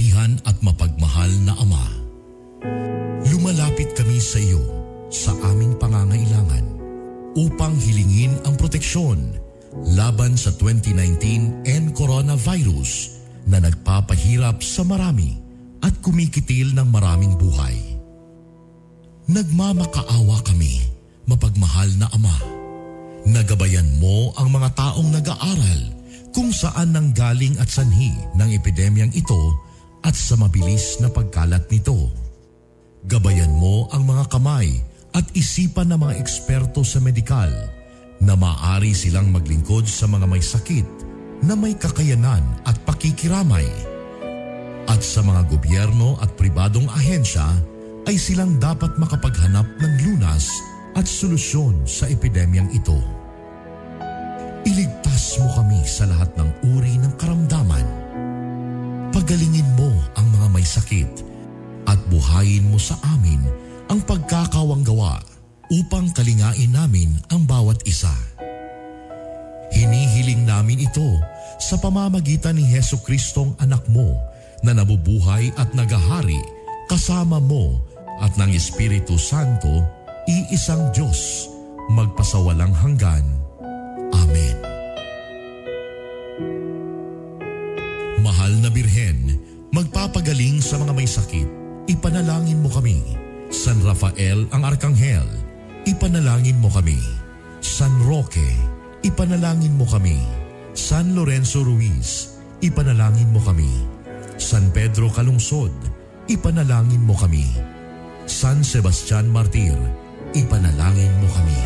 makapangyarihan at mapagmahal na Ama, lumalapit kami sa iyo sa aming pangangailangan upang hilingin ang proteksyon laban sa 2019 and coronavirus na nagpapahirap sa marami at kumikitil ng maraming buhay. Nagmamakaawa kami, mapagmahal na Ama. Nagabayan mo ang mga taong nag-aaral kung saan nanggaling at sanhi ng epidemyang ito at sa mabilis na pagkalat nito. Gabayan mo ang mga kamay at isipan ng mga eksperto sa medikal na maaari silang maglingkod sa mga may sakit na may kakayanan at pakikiramay. At sa mga gobyerno at pribadong ahensya ay silang dapat makapaghanap ng lunas at solusyon sa epidemyang ito. Iligtas mo kami sa lahat ng uri ng karamdaman. Pagalingin mo ang mga may sakit at buhayin mo sa amin ang pagkakawanggawa upang kalingain namin ang bawat isa. Hinihiling namin ito sa pamamagitan ni Jesucristong anak mo na nabubuhay at nagahari kasama mo at ng Espiritu Santo, iisang Diyos, magpasawalang hanggan. Amen. Mahal na Birhen, magpapagaling sa mga may sakit, ipanalangin mo kami. San Rafael ang Arkanghel, ipanalangin mo kami. San Roque, ipanalangin mo kami. San Lorenzo Ruiz, ipanalangin mo kami. San Pedro Calungsod, ipanalangin mo kami. San Sebastian Martir, ipanalangin mo kami.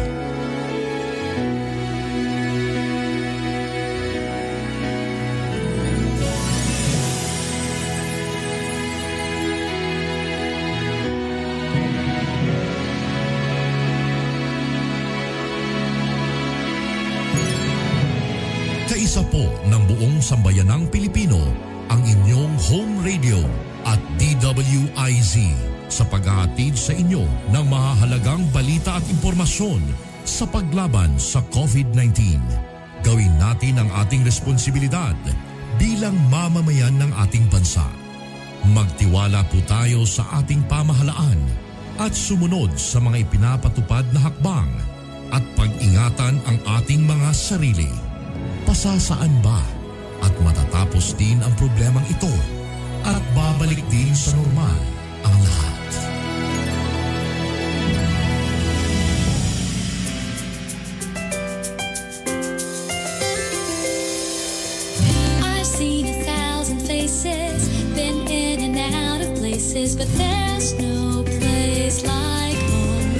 Kaisa po ng buong sambayanang Pilipino ang inyong home radio at DWIZ sa paghahatid sa inyo ng mahahalagang balita at impormasyon sa paglaban sa COVID-19. Gawin natin ang ating responsibilidad bilang mamamayan ng ating bansa. Magtiwala po tayo sa ating pamahalaan at sumunod sa mga ipinapatupad na hakbang at pag-ingatan ang ating mga sarili. Pasasaan ba at matatapos din ang problemang ito at babalik din sa normal ang lahat. I've seen 1,000 faces, been in and out of places, but there's no place like home.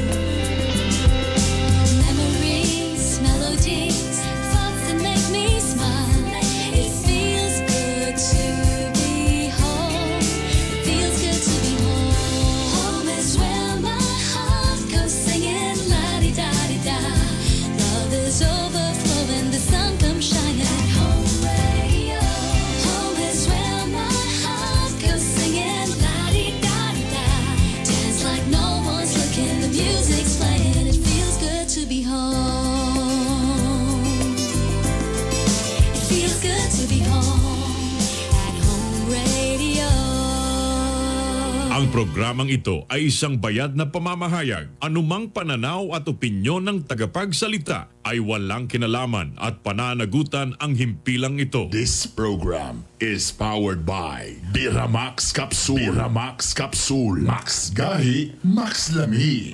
Memories, melodies, thoughts that make me smile. It feels good to be home. It feels good to be home. Home is where my heart goes singing la-di-da-di-da. Love is overflowing, the sun comes shining. Home radio. Home is where my heart goes singing la-di-da-di-da. Dance like no one's looking, the music's playing. It feels good to be home. It feels good to be home at Home Radio. Ang programang ito ay isang bayad na pamamahayag. Anumang pananaw at opinyon ng tagapagsalita ay walang kinalaman at pananagutan ang himpilang ito. This program is powered by Biramax Capsule. Biramax Capsule. Max Gahi, Max Lami.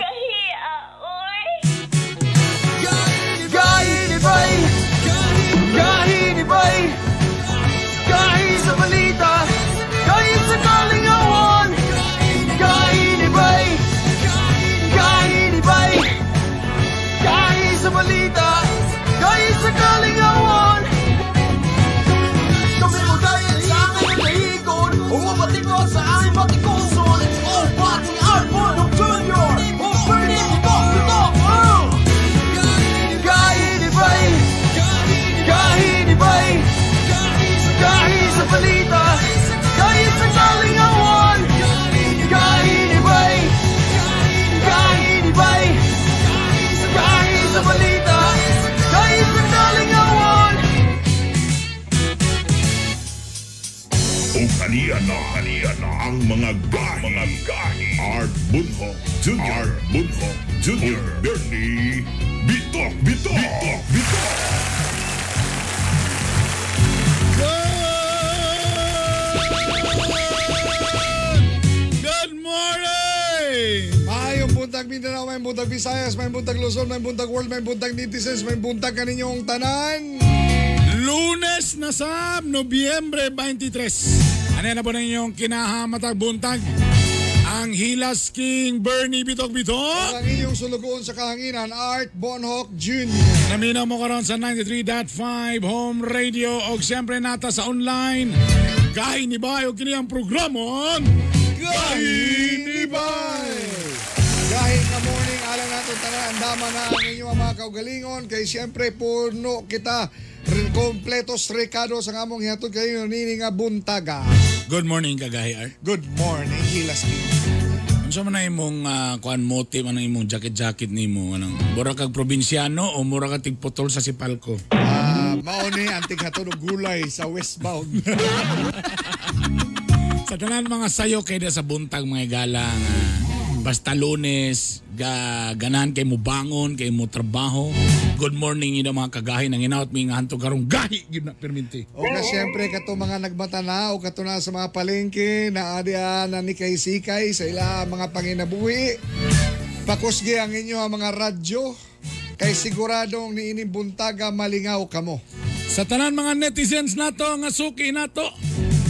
Gahi ni Bay! Gahi ni Bay! Gahi sa balita! Gahi sa kalingawan! Gahi ni Bay! Gahi ni Bay! Gahi sa balita! Gahi sa kalingawan! Kami mo dahil sa aking nahikon, umabatikot sa aming batikoson. Oh, pati ang Bono Junior! Oh, pwede mo to! Gahi ni Bay! ang mga gahi. Art Bunhok Jr. Bernie Bitok. Good morning! Mayong buntag Mindanao, may buntag Visayas, may buntag Luzon, may buntag world, may buntag netizens, may buntag kaninyong tanan. Lunes na sa Nobyembre 23. Ano na po na inyong kinahamatag buntag? Ang Hilas King Bernie Bitok. Ang inyong sulugoon sa kahanginan, Art Bonhoc Jr. Naminaw mo karon sa 93.5 Home Radio o siyempre nata sa online. Gahi ni Bayo kini ang programon. Gahi ni Bay! Gahi nga morning, alam natin tanan, andama na ang inyong mga kaugalingon. Kay siyempre puno kita, kompletos recados ang among hihatod kayo nini nga buntaga. Good morning kagahi Art. Good morning, Hilas King. Unsa man na imong kuan motive anang imong jacket nimo anang mura kag probinsyano o mura ka tigputol sa sipalko? Mao ni antig hatod og gulay sa westbound. Sa tanan mga sayo kay sa buntag mga galang basta Lunes ganahan kay mo bangon kay mo trabaho. Good morning ina mga kagahi nang inaot mi nga hanto karong gahi gyud na perminti. O na siyempre kato mga nagmatana o kato na sa mga palengke na adya na ni kay sikay sa ila mga panginabuhi. Pakusgi ang inyo ang mga radyo kay siguradong niining buntaga malingaw kamo. Sa tanan mga netizens nato nga suki nato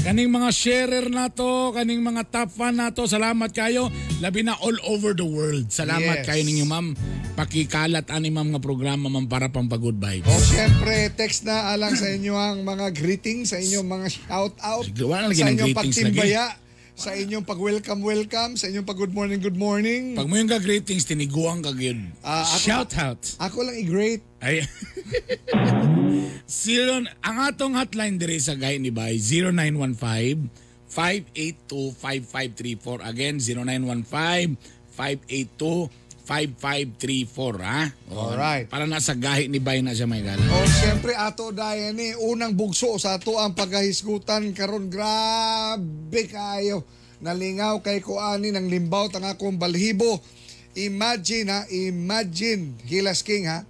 kaning mga sharer nato, kaning mga top fan nato, salamat kayo. Labi na all over the world. Salamat Yes. kayo ninyo ma'am. Pakikalat ani ma'am nga programa ma'am para pampagood vibes. O siyempre text na alang sa inyo ang mga greetings, sa inyong mga shout out, Sige, wala lagi sa ng inyong greetings pagtimbaya, sa inyong pag-welcome, sa inyong pag-good morning. Pag mo yung greetings tiniguan ka gyud. Shout out. Ako lang i-great. Ay. Ang atong hotline diri sa Gahi ni Bay 0915-582-5534. Again 0915-582-5534 ha. Alright. Para nasa Gahi ni Bay na siya may gala. O siyempre ato dayan ni unang bugso sa ato ang paghahisgutan karon grabe kayo. Nalingaw kay kuani ng limbaw tang akong balhibo. Imagine Hilas King ha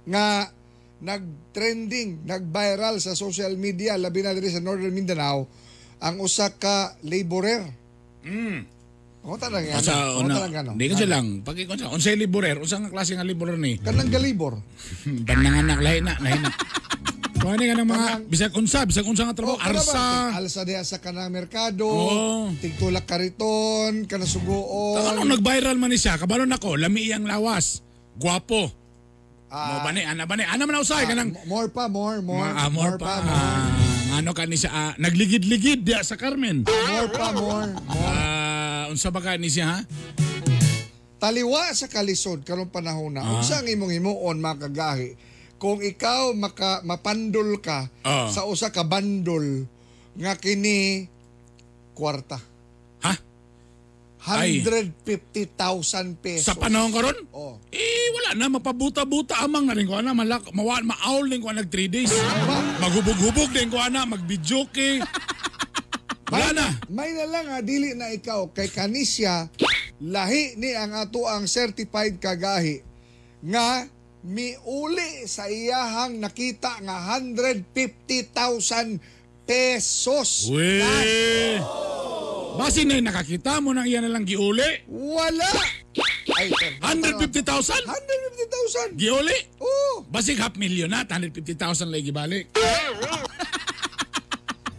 nga nag-trending, nag-viral sa social media labi na diri sa Northern Mindanao ang usa ka laborer. O talaga yan. Sa una, hindi ka siya lang. Pag ikon siya, unsay liborer, unsang klase nga liborer ni? Kanang galibor. Bananganak, lahi na. Kung ano ka ng mga, bisag unsa nga trabaho, arsa. Alsa diha sa kanang merkado, Oo. tigtulak kariton, kanasugoon. Ano nag-viral man ni siya, kabalon ako, lami iyang lawas, guwapo. Mo bani, ana man na usay kanang More pa. more pa. Ano ka ni siya, nagligid-ligid diya sa Carmen. More. Unsa ba ka ni siya ha? Taliwa sa kalisod karong panahon na. Unsa ang imong himuon makagahi kung ikaw mapandol ka sa usa ka bandol nga kini kwarta. Ha? 150,000 pesos. Sa panahon karon? Oh. Wala na mapabuta-buta amang na rin ko ana maaul din ko nag 3 days. Maghubog-hubog din ko ana magbidyoke. Wala na. May na lang dili na ikaw kay kanisya lahi ni ang ato ang certified kagahi nga miuli sa iyahang nakita nga 150,000 pesos. We. Basi na nakakita mo nang iyan na lang giuli. Wala. Ay, 150,000? 150,000. Giuli? Oh. Basig $500,000 na 150,000 lagi balik.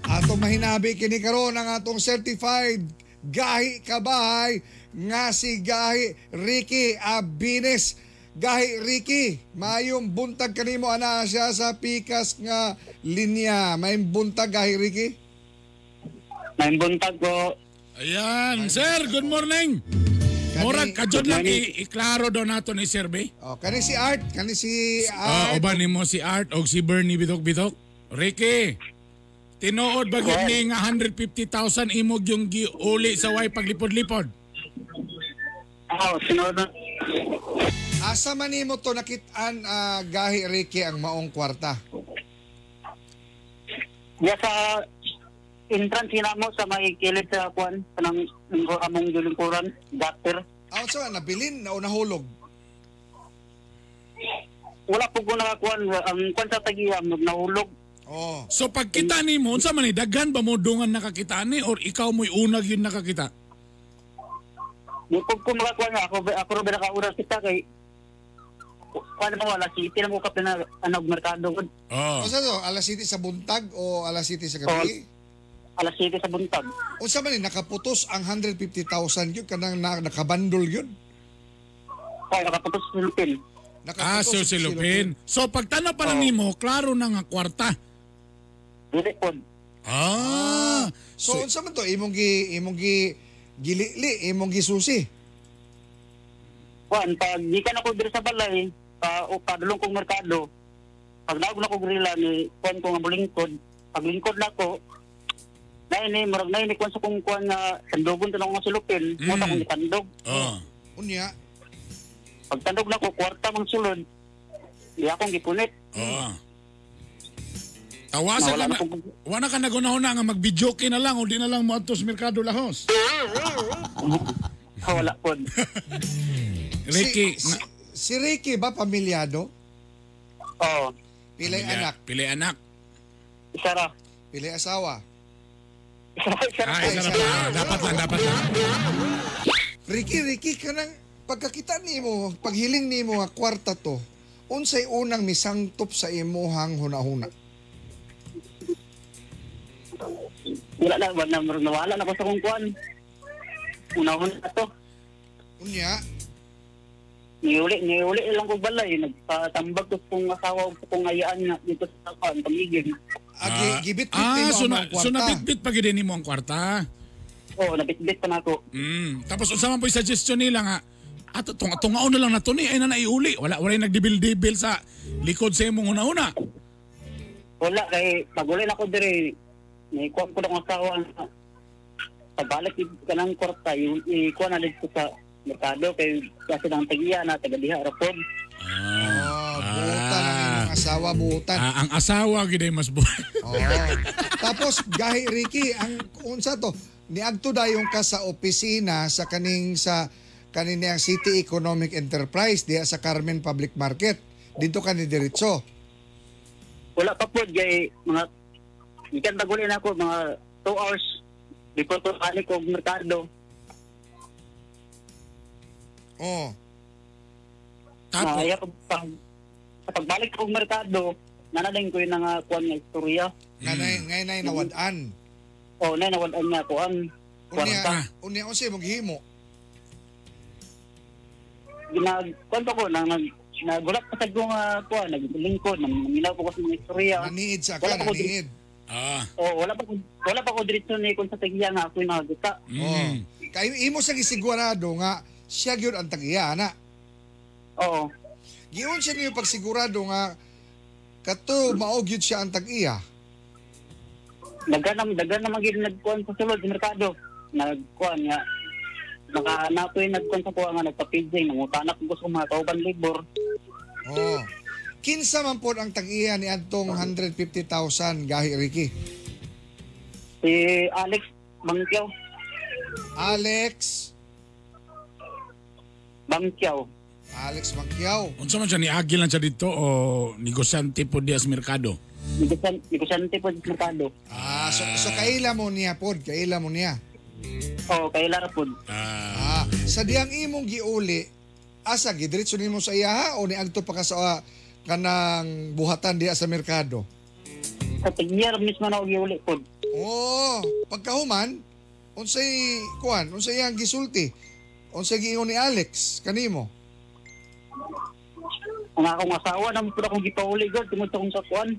Atong mahinabi kini karon ang atong certified gahi kabahay nga si Gahi Ricky Abines. Gahi Ricky, mayong buntag kanimo ana siya sa pikas nga linya. May buntag Gahi Ricky? May buntag po. Ayan, sir, good morning. Murag kadjod lang iklaro do nato ni Sir Bay. Oh, kani si Art, Uban nimo si Art o si Bernie Bitok. Ricky, tinuod ba gyud ni nga 150,000 imog yung giuli sa way paglipod-lipod? Sinod na. Asa man nimo to nakit-an Gahi Ricky ang maong kwarta? Diya sa entrance mo sa may kilid sa kuan kanang among gilingkuran, doctor. So nabilin na nahulog. Wala po ko nakakuan ang kuan sa tagiya nahulog. Oh. So pagkita nimo unsa man ni daghan ba mo dungan nakakita ni or ikaw mo'y unag yun nakakita? Di ko makakuan nga ako ra ba nakaura kita kay kuan mo wala city na mo ka pina anog merkado gud. Oh. Unsa to? Alas 7 sa buntag o alas 7 sa gabi? Alas 7 sa buntag. Unsa man ni nakaputos ang 150,000 yun kanang nakabandol yun? Ay nakaputos sa lupin. So silupin. So pagtanaw pa lang nimo, klaro na nga kwarta. Dili pod. So unsa man to imong gilili, imong gisusi? Kuan pag di ka na ko diri sa balay, padulong kong merkado. Pag naog na ko grila ni kuan ko nga bulingkod, paglingkod na ko, marag na kuan sa kong kuan nga sandugon tanong nga silupin, mo ta kong itandog. Unya. Pag tandog na ko kwarta mang sulod, di akong gipunit. Tawasan ka na. Wala ka nagunahuna nga mag-videoke na lang o di na lang mo atos merkado lahos. Wala pod. Ricky. Si Ricky ba pamilyado? Oo. Pilay anak? Pilay anak. Isa ra. Pilay asawa? Isa ra. Isa ra. Dapat lang. Ricky, kanang pagkakita nimo, paghiling nimo nga kwarta to, unsay unang misangtop sa imuhang hunahuna? Nawala na ko sa kong kuan. Unahon na to. Unya? Niuli lang ko balay. Nagpatambag ko kong asawa ko kong ayaan nga dito sa kuan, pamigin. Gibit-bit nimo ang kwarta. So nabit-bit pa gid nimo ang kwarta? Oo, nabit-bit pa na ako. Tapos unsa man po yung suggestion nila nga, tungaon na lang na to ni, ay na naiuli. Wala nagdibil-dibil sa likod sa imong una-una. Wala, kay pagulay na ko diri, may kuwan ko na kong asawa na pagbalik ka ng kwarta, ikuwan na dito sa merkado, kay kasi ng tagiya na taga-diha, rapod. Buutan ang imong asawa, buutan. Ang asawa, giday mas buhay. Tapos, gahi Ricky, ang unsa to, niagto dayon ka sa opisina sa kaniniyang City Economic Enterprise diya sa Carmen Public Market. Dito ka ni diretso. Wala pa po, kay mga ikan bagulin ako, mga 2 hours before ko balik ko merkado. Tapos? Pagbalik ko merkado, nanadayin ko yung nga kuwan nga istorya. Ngay nawadaan. Nawadaan nga kuwan. Unya, unsay mong gihimo? Kuwan pa ko, nagulat pa sa kong kuwan, naglingkod, naminaw ko sa mga istorya. Naniid sa ka, naniid. Wala pa ko diretso ni kung sa tagiya nga ako yung nakaguta. Kaya imo sa gisigurado nga siya gyud ang tagiya na. Oo. Giun siya niyo pagsigurado nga kato mao gyud siya ang tagiya. Dagan naman gyud nagkuan sa sulod sa merkado. Nagkuan nga nakahanap nagkuan sa kuha nga nagpa-PJ nangutanak ko sa mga kauban labor. Kinsa man po ang tag-iya ni adtong 150,000 gahi Ricky? Si Alex Bangkiaw. Alex Bangkiaw. Unsa man siya ni Agil lang siya dito o negosyante po diya sa merkado? Negosyante po sa merkado. So kaila mo niya pod, kaila mo niya. Kaila ra pod. Sa diyang imong giuli, asa gidiretso nimo sa iya o niadto pa ka sa kanang buhatan diya sa merkado? Sa tagiya mismo na giuli pod. Pagkahuman, unsay ang gisulti? Unsay giingon ni Alex kanimo? Ang akong asawa naman po akong gipauli god tungod sa kong sakuan.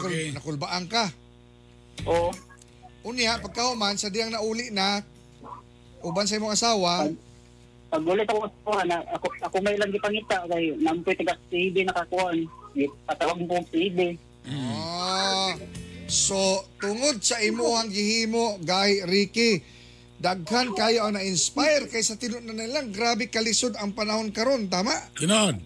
Okay. Nakulbaan ka. Oo. Unya, pagkahuman, sa diyang nauli na, uban sa imong asawa, Pag-ulit ako na ako may lang gipangita kay nampoy taga CD nakakuan. Patawag mo kong CD. So, tungod sa imuhang gihimo, Guy Ricky, daghan kayo ang na-inspire kay sa tinud na nilang grabe kalisod ang panahon karon, tama? Kinod.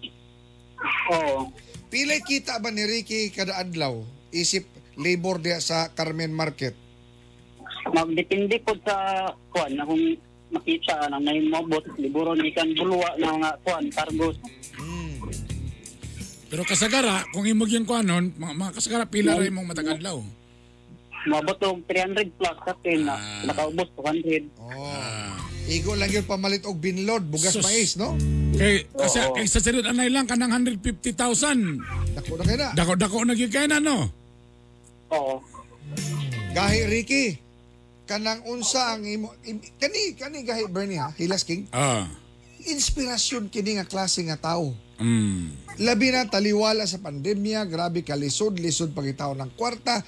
Oo. Pilay kita ba ni Ricky kada adlaw? Isip labor diya sa Carmen Market? Magdepende po sa kuan na kung makita na may mabot liburo ni kan bulwa na mga kuan cargos. Pero kasagara, kung imog yung kuanon, mga kasagara pila rin mong matagadlaw. Mabot og 300 plus kapin na nakaubos 200. Igo lang yun pamalit og binlod, bugas Sus. mais, no? Kay sa sunod anay lang kanang 150,000. Dako na kayo na. Dako na gyud kay na no. Oo. Gahi Ricky, kanang unsa ang imo kani gahi Bernie ha, Hilas King. Inspirasyon kini nga klase nga tao. Labi na taliwala sa pandemya, grabe ka lisod pagitaw ng kwarta.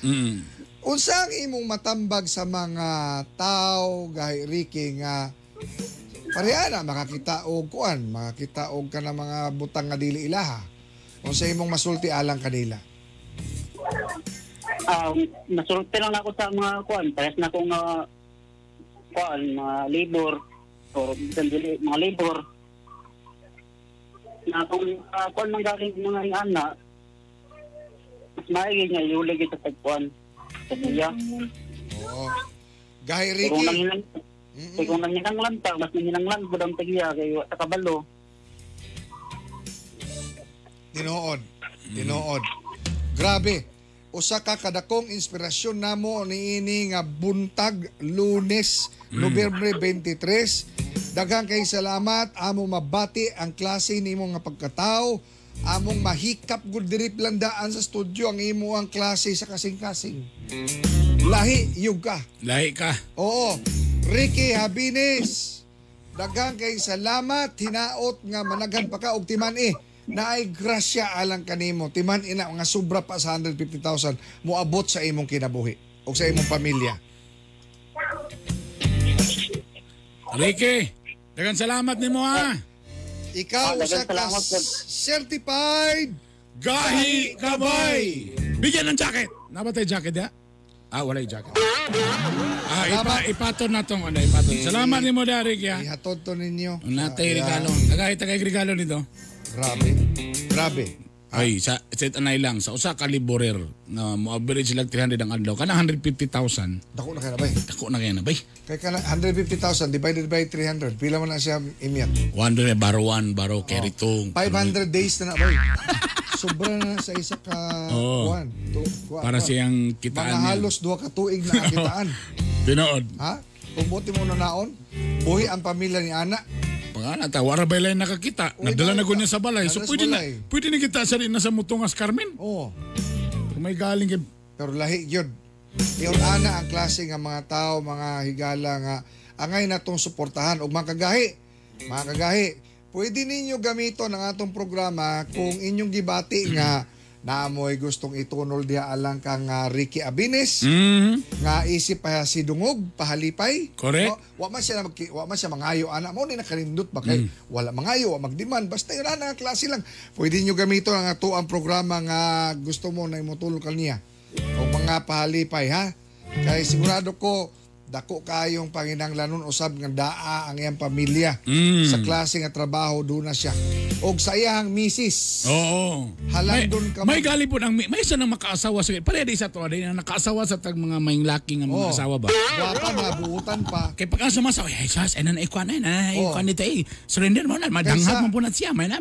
Unsa ang imong matambag sa mga tao gahi Ricky nga pareha na makakita og kuan, makakita og kana mga butang nga dili ilaha. Unsa imong masulti alang kanila? Nasulti lang ako sa mga kuan, parehas na akong kuan, mga labor or mga labor na kung kuan man galing mga anak mas maigi niya iulig ito sa kuan sa niya. Oo. Gahi Kung Ricky. nanginanglan pa, mas nanginanglan po ang tagiya kayo sa kabalo. Tinood. Grabe. Usa ka kadakong inspirasyon namo niini nga buntag Lunes, Nobyembre 23. Daghang kay salamat among mabati ang klase nimo nga pagkatao, among mahikap gud diri landaan sa studio ang imo ang klase sa kasing-kasing. Lahi ka. Oo. Ricky Habines. Daghang kay salamat, hinaot nga managhan pa ka og timan naay grasya alang kanimo. Timan ina nga sobra pa sa 150,000 moabot sa imong kinabuhi o sa imong pamilya. Ricky, daghang salamat nimo ha. Ikaw usa ka certified Gahi Kabay. Bigyan ng jacket. Nabatay jacket ya? Walay jacket. Ipaton na tong ipaton. Salamat nimo da Ricky ha. Ihatod to ninyo. Natay regalo. Tagay regalo nito. Grabe. Ay, sa anay lang sa usa ka laborer na mo average lang 300 ang adlaw kana 150,000. Dako na kaya na bay. Kay kana 150,000 divided by 300. Pila man na siya imyat? 100 baro carry 2. 500 days na bay. Sobra na sa isa ka kuan. Para siyang kitaan mga halos 2 ka tuig na kitaan. Tinood. Ha? Kung buti mo na naon, buhi ang pamilya ni Ana. Pangana ta wala ba lang nakakita. Nadala na gud niya sa balay. So pwede na kita sa rin na sa Mutungas Carmen. Oo. May galing kay pero lahi gyud. Iyon ana ang klase nga mga tao, mga higala nga angay natong suportahan og mga kagahi. Pwede ninyo gamiton ang atong programa kung inyong gibati nga naamoy gustong itunol diha alang kang Ricky Habines nga isip pa si dungog pahalipay. Correct. Wa man siya mangayo ana mo ni nakarindot ba kay wala mangayo wa magdemand basta yun na klase lang. Pwede niyo gamiton ang ato ang programa nga gusto mo na imutulol kaniya o mga pahalipay ha. Kay sigurado ko dako kayong panginahanglanon usab nga daa ang iyang pamilya sa klase nga trabaho do na siya og sa iyang misis. Oo. Halandon ka may gali po nang may isa nang makaasawa sa pare di sa to di na nakaasawa sa tag mga maing laki nga mga asawa ba. Wapa na buutan pa. Kay pagka sumasaw ay sas enan ikwan na ikwan nito surrender mo na madanghag mo punat siya may na.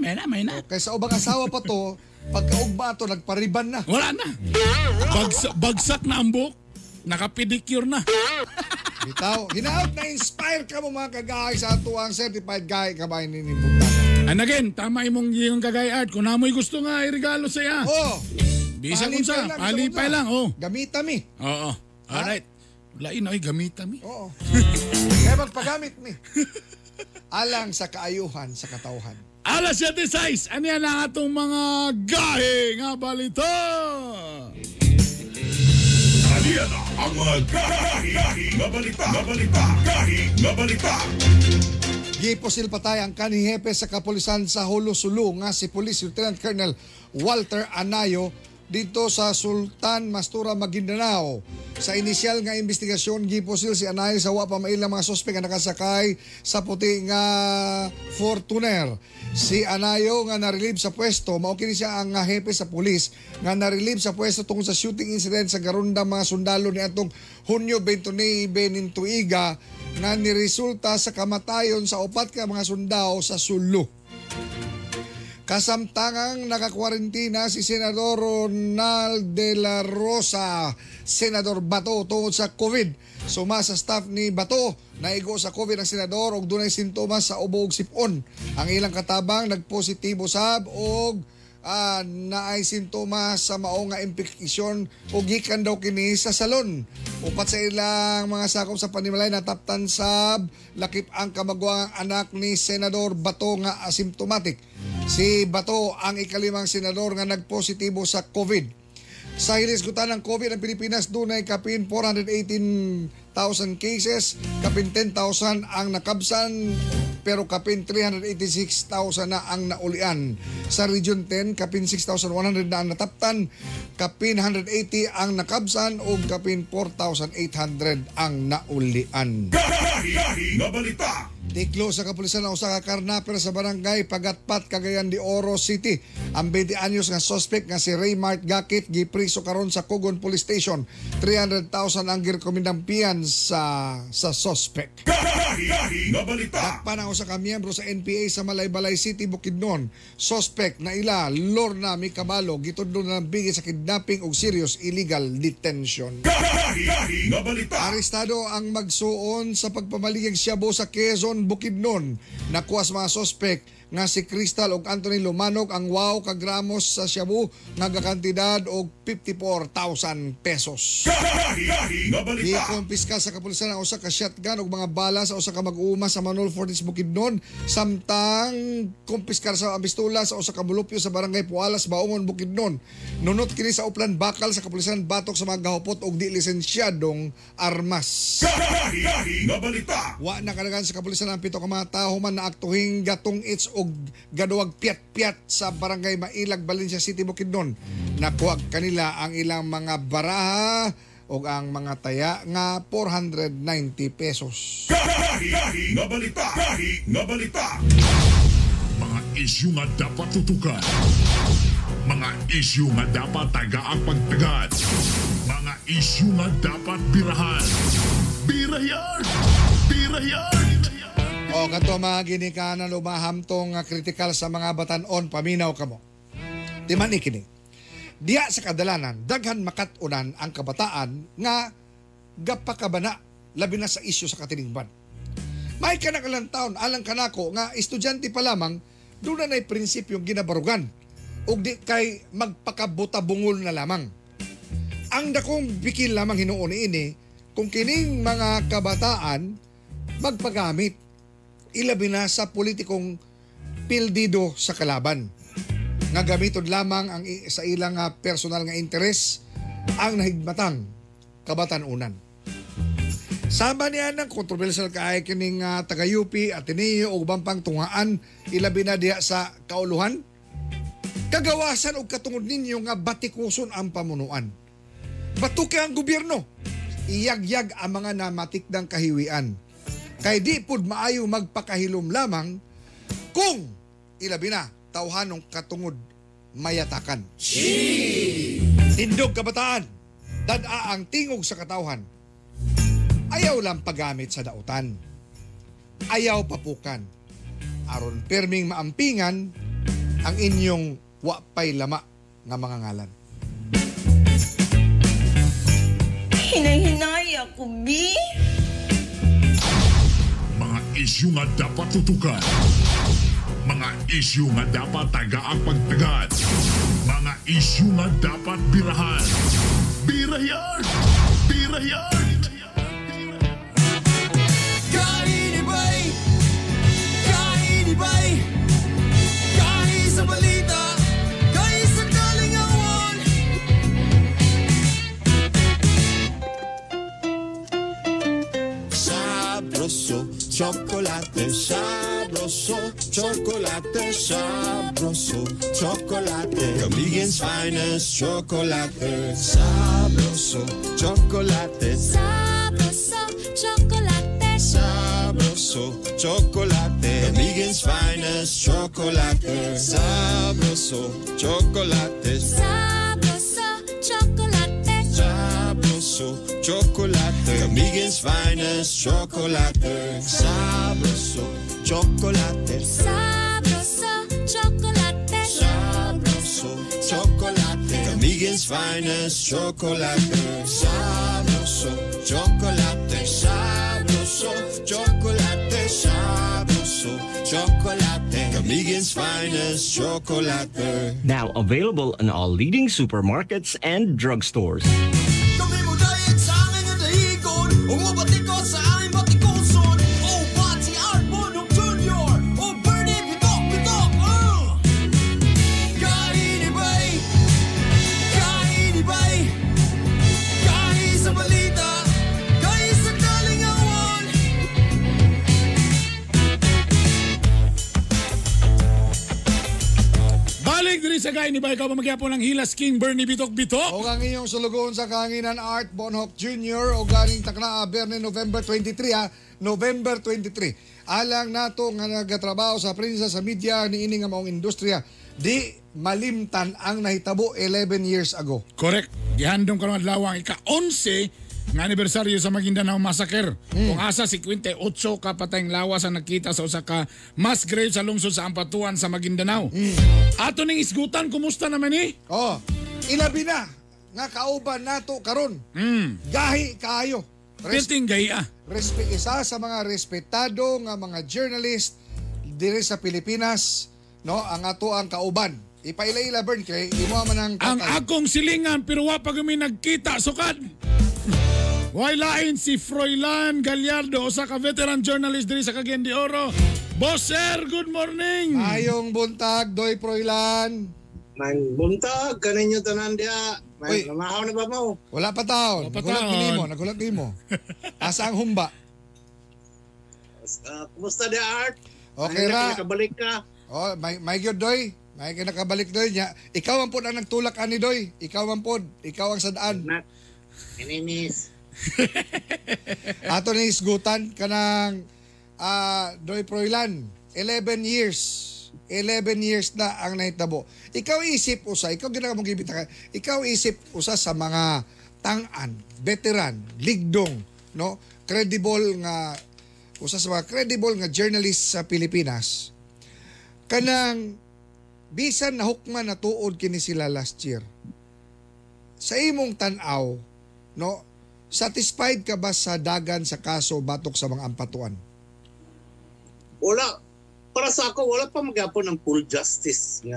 Kaysa ubang asawa pa to pagkaugba to nagpariban na. Wala na. Bagsak na ang buhok. Nakapedicure na. Bitaw, hinaot na inspire ka mo mga kagahay sa ato ang certified guy kabay ni Buntagan. And again, tama imong yung kagay art. Kung namoy gusto nga i-regalo sa iya. Bisa kung sa, palipay lang. Gamita mi. Oo. Alright. Lain ay gamita mi. Oo. Kaya magpagamit mi. Alang sa kaayuhan sa katawhan. Alas 7:06. Ano yan ang atong mga gahe nga balita? Aliyan na ang mga gahi nga balita. Giposil patay ang kanhi hepe sa kapulisan sa Holo-Sulu nga si Police Lieutenant Colonel Walter Anayo dito sa Sultan Mastura, Maguindanao. Sa inisyal nga investigasyon, giposil si Anay sa wa pa mailang mga sospek nga nakasakay sa puti nga Fortuner. Si Anayo nga na-relieve sa pwesto, mao kini siya ang hepe sa pulis nga na-relieve sa pwesto tungkol sa shooting incident sa garundang mga sundalo ni atong Hunyo 29 Tuiga nga niresulta sa kamatayon sa upat ka mga sundao sa Sulu. Kasamtangang nakakwarentina si Senador Ronald de la Rosa, Senador Bato, tungod sa COVID. Suma sa staff ni Bato, naigo sa COVID ang senador og dunay sintomas sa ubo ug sipon. Ang ilang katabang nagpositibo sab og naay sintomas sa mao nga impekisyon o gikan daw kini sa salon. Upat sa ilang mga sakop sa panimalay nataptan sab lakip ang kamagwang anak ni Senador Bato nga asymptomatic. Si Bato ang ikalimang senador nga nagpositibo sa COVID. Sa hilisgutan ng COVID ang Pilipinas, dunay kapin 418,000 cases, kapin 10,000 ang nakabsan, pero kapin 386,000 na ang naulian. Sa Region 10, kapin 6,100 na ang nataptan, kapin 180 ang nakabsan, o kapin 4,800 ang naulian. Tiklo sa kapulisan na usa ka karnaper sa barangay Pagatpat, Cagayan de Oro City. Ang 20 anyos nga suspect nga si Raymart Gakit gipriso karon sa Cogon Police Station. 300,000 ang girekomendang piyan sa suspect. Dakpan ang usa ka miyembro sa NPA sa Malaybalay City, Bukidnon. Suspect na ila Lorna Micabalo gitudlo na bigay sa kidnapping ug serious illegal detention. Arestado ang magsuon sa pagpamaligig Shabu sa Quezon, Bukidnon. Nakuha mga suspect nga si Crystal ug Anthony Lumanog ang wow ka gramos sa Shabu nga kantidad og 54,000 pesos. Gikompiska sa kapulisan ang usa ka shotgun ug mga bala sa usa ka mag-uuma sa Manol Fortis, Bukidnon, samtang kumpiskar sa pistola sa usa ka mulupyo sa barangay Pualas, Baungon, Bukidnon. Nunot kini sa uplan bakal sa kapulisan batok sa mga gahupot og di lisensyadong armas. Wa na kadagan sa kapulisan ang pito ka mga tawo man na aktuhing gatong its og gaduwag piat-piat sa barangay Mailag, Valencia City, Bukidnon. Nakuha kanila ang ilang mga baraha o ang mga taya nga 490 pesos. Mga isyu nga dapat tutukan. Mga isyu nga dapat tagaang pagtagad. Mga isyu nga dapat birahan. Birayan! Birayan! O kato mga ginikanan lumahamtong kritikal sa mga batanon, paminaw kamo. Timan ikini. Diya sa kadalanan, daghan makatunan ang kabataan nga gapakabana labi na sa isyu sa katiningban. May kanakalang taon alang kanako nga estudyante pa lamang doon na prinsipyong ginabarugan ug di kay magpakabuta-bungol na lamang. Ang dakong bikil lamang hinuon ini kung kining mga kabataan magpagamit ilabi na sa politikong pildido sa kalaban. Nga gamiton lamang ang sa ilang personal nga interes ang nahigmatang kabatanunan. Sama niya ng kontrobersyal kaay kining taga-UP, Ateneo o bampang tungaan ilabi na diha sa kauluhan. Kagawasan o katungod ninyo nga batikuson ang pamunuan. Batuke ang gobyerno. Iyagyag ang mga namatikdang kahiwian. Kay di pud maayo magpakahilom lamang kung ilabi na tawhanong katungod mayatakan. Tindog kabataan, dad-a ang tingog sa katawhan. Ayaw lang paggamit sa dautan. Ayaw papukan. Aron perming maampingan ang inyong wapay lama nga mga ngalan. Hinay-hinay ako, B. Mga isyu nga dapat tutukan. Mga isyu nga dapat tagaang pagtagad. Mga isyu nga dapat birahan. Birayan! Birayan! Kainibay! Kainibay! Kahi sa balita! Kahi sa kalingawan! Sabroso, chocolate, sabroso. Sabroso chocolate, sabroso chocolate, Kamigen's finest chocolate. Sabroso chocolate, Sabroso chocolate. sabroso chocolate, Kamigen's finest chocolate. Sabroso chocolate, Sabroso chocolate. sabroso chocolate, Kamigen's finest chocolate. Sabroso chocolate, Sabroso chocolate. sabroso chocolate, Kamigen's finest chocolate. Sabroso chocolate, sabroso chocolate, sabroso chocolate, Kamigen's finest chocolate. Now available in all leading supermarkets and drugstores. Kami mo dahil sa akin ang dahigon. Umabati ko sa aming batikuson. Oh, Pati Arbonong Jr. Oh, Bernie Bitok, Bitok. Kainibay, kainibay, kahi sa balita, kahi sa kalingawan. Balik diri sa kay ni Bay ka pamagyapon ng Hilas King Bernie Bitok Bitok. O ang inyong sulugon sa kahanginan Art Bonhoff Jr. o galing Takna Berne November 23 ha. November 23. Alang nato nga nagatrabaho sa prensa sa media ni ini nga maong industriya. Di malimtan ang nahitabo 11 years ago. Correct. Gihandom karon adlaw ang ika-11 nga anibersaryo sa Maguindanao Massacre. Kung asa 58 ka patayng lawas ang nakita sa usa ka mass grave sa lungsod sa Ampatuan sa Maguindanao. Ato ning isgutan kumusta naman ni? Oh, ilabi na nga kauban nato karon. Gahi kaayo. Pinting gaya. Isa sa mga respetado nga mga journalist diri sa Pilipinas, no, ang ato ang kauban. Ipaila-ila Bern kay imo man ang Ang akong silingan pero wa pa kami nagkita sukad. Why lain si Froilan Gallardo sa ka veteran journalist diri sa Cagayan de Oro. Boss sir, good morning. Ayong buntag Doy Proilan. May buntag kaninyo tanan dia. Uy. May namahaw na ba mo? Wala pa taon. Wala pa Nagulat taon. nagulat nimo. Asa ang humba? Kumusta dia Art? Okay Ano ra. nakabalik ka? Oh, may gyud Doy. May kinakabalik Doy nya. Ikaw ang pod ang nagtulak ani Doy. Ikaw ang pod. Ikaw ang sadaan. Nak. Ininis. Ato ni isgutan kanang Doy Proilan. 11 years. 11 years na ang nahitabo. Ikaw isip usa, ikaw gina mo gibita ka. Ikaw isip usa sa mga tang-an, veteran, ligdong, no? Credible nga usa sa mga credible nga journalist sa Pilipinas. Kanang bisan nahukman na tuod kini sila last year. Sa imong tan-aw, no? Satisfied ka ba sa dagan sa kaso batok sa mga Ampatuan? Wala. Para sa ako, wala pa magyapon ng full justice nga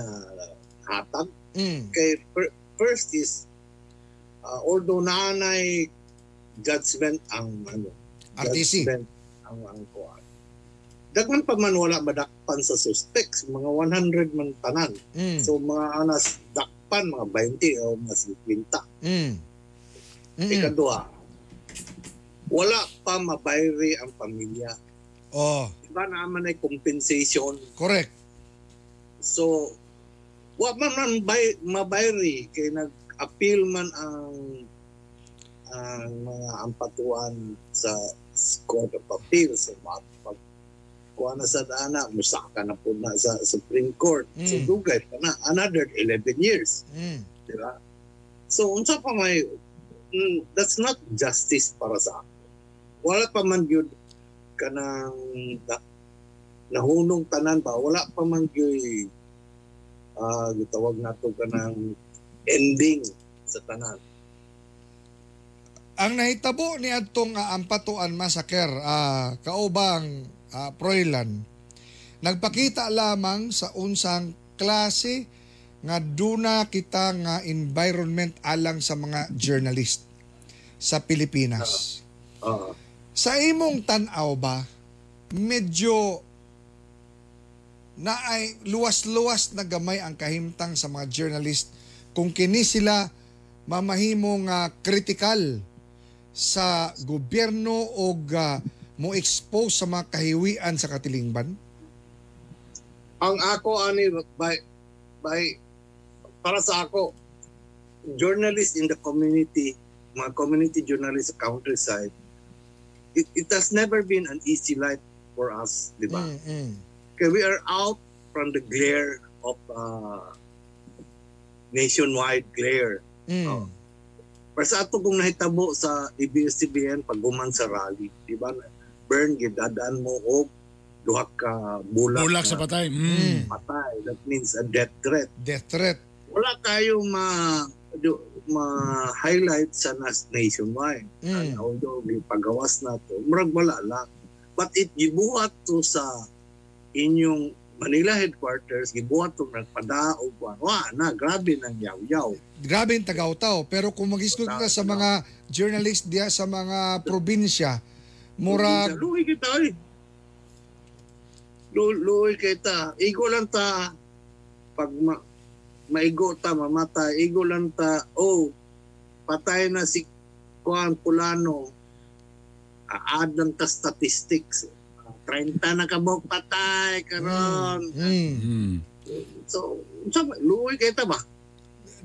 hatag. Kay first is, although nanay judgment ang RTC. judgment ang kuwan. Dagman pa man wala madakpan sa suspects, mga 100 man tanan. So mga anas dakpan, mga 20 o mga 50. Ikadua, wala pa mabayri ang pamilya. Oh, Diba naman ay compensation. correct. So, wa man mabayri kay nag-appeal man ang mga Ampatuan sa Court of Appeals. So, kuha na sa dana, musaka na po na sa Supreme Court. So, dugay pa na. Another 11 years. Diba? So, unsa pa may, that's not justice para sa ako. Wala pa man yun kanang nahunong tanan ba, wala pa man yun gitawag nato kanang ending sa tanan. Ang nahitabo ni adtong Ampatuan Massacre, kaubang Proilan, nagpakita lamang sa unsang klase nga duna kita nga environment alang sa mga journalist sa Pilipinas. Sa imong tan-aw ba, medyo na ay luwas-luwas na gamay ang kahimtang sa mga journalist kung kini sila mamahimong kritikal sa gobyerno o mo expose sa mga kahiwian sa katilingban? Ang ako ani by para sa ako, journalists in the community, mga community journalists sa countryside, it has never been an easy life for us, di ba? Okay, we are out from the glare of nationwide glare. Para sa ato kung nahitabo sa ABS-CBN pag-guman sa rally, di ba? Burn, gidadaan mo og duha ka bulak sa patay. Patay. That means a death threat. Death threat. Wala tayong ma-highlight sa nationwide. Although pagawas na to, murag wala lang. But it gibuhat to sa inyong Manila headquarters, gibuhat to nagpadaog. Na, grabe ng yaw-yaw. Grabe yung tagaw-taw. Pero kung mag-isgot ka sa mga journalist diya sa mga probinsya, murag... Luwi kita eh. Luwi kita. Igo lang ta. Pag maigo ta, mamatay. Igo lang ta. Patay na si Juan Pulano. Aad lang ta statistics. 30 na kabok patay karon. So, luwi kita ba?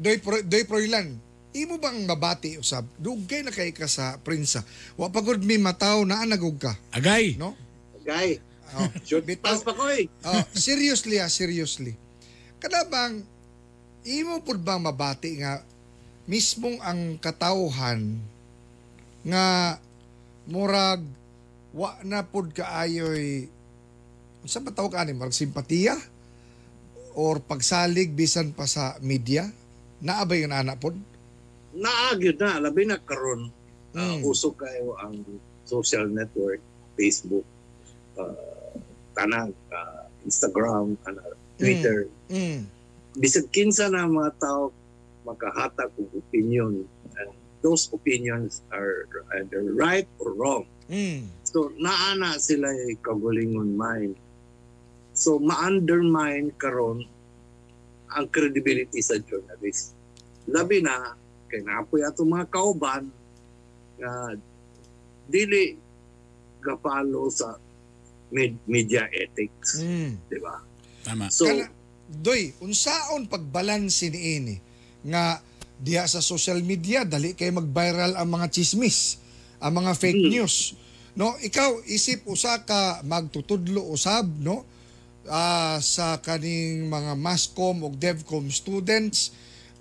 Doy Proilan, imo bang mabati usab? Dugay na kay ka sa prinsa. Wa pagod mi mataw na anagog ka. Agay. No? Agay. Bitaw pa ko eh. Seriously. Kada bang imo pud bang mabati nga mismong ang katawhan nga murag wa na pud kaayoy sa matawag ani murag simpatiya or pagsalig bisan pa sa media? Naabay yung anak pod? Naagid na. Labi na karon. Uso kayo ang social network, Facebook, tanang, Instagram, Twitter. Bisag kinsa na mga tao makahatag og opinion. And those opinions are either right or wrong. So, naana sila kagulingon mind. So, ma-undermine karon ang credibility sa journalist. Labi na, kay naapoy ato mga kauban na dili gapalo sa media ethics. Di ba? Tama. So, Doy, unsaon pagbalanse niini nga diha sa social media dali kay mag-viral ang mga chismis, ang mga fake news. No, ikaw isip usa ka magtutudlo usab, no? Sa kaning mga masscom o devcom students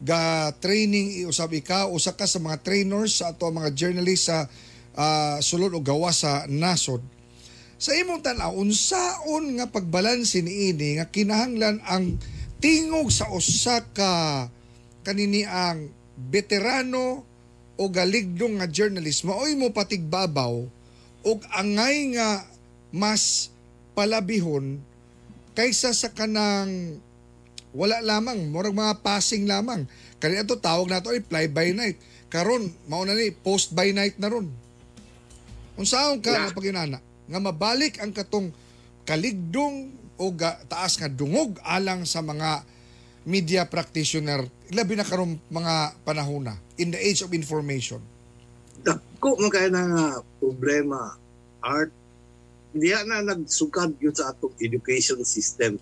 ga training usab ikaw usa ka sa mga trainers sa ato mga journalists sa sulod o gawa sa nasod. Sa imong tan-aw unsaon nga pagbalanse niini nga kinahanglan ang tingog sa usa ka kanini ang veterano o galigdong nga journalist maoy mo patigbabaw og angay nga mas palabihon kaysa sa kanang wala lamang, murag mga passing lamang. Kaya ito, tawag na ito ay fly by night. Karon, mauna ni, post by night na ron. Unsaon ka nga paginana? Nga mabalik ang katong kaligdong o taas nga dungog alang sa mga media practitioner, labi na karong mga panahona in the age of information. Dako man kaya na problema, Art. Diya na nagsukad yun sa atong education system,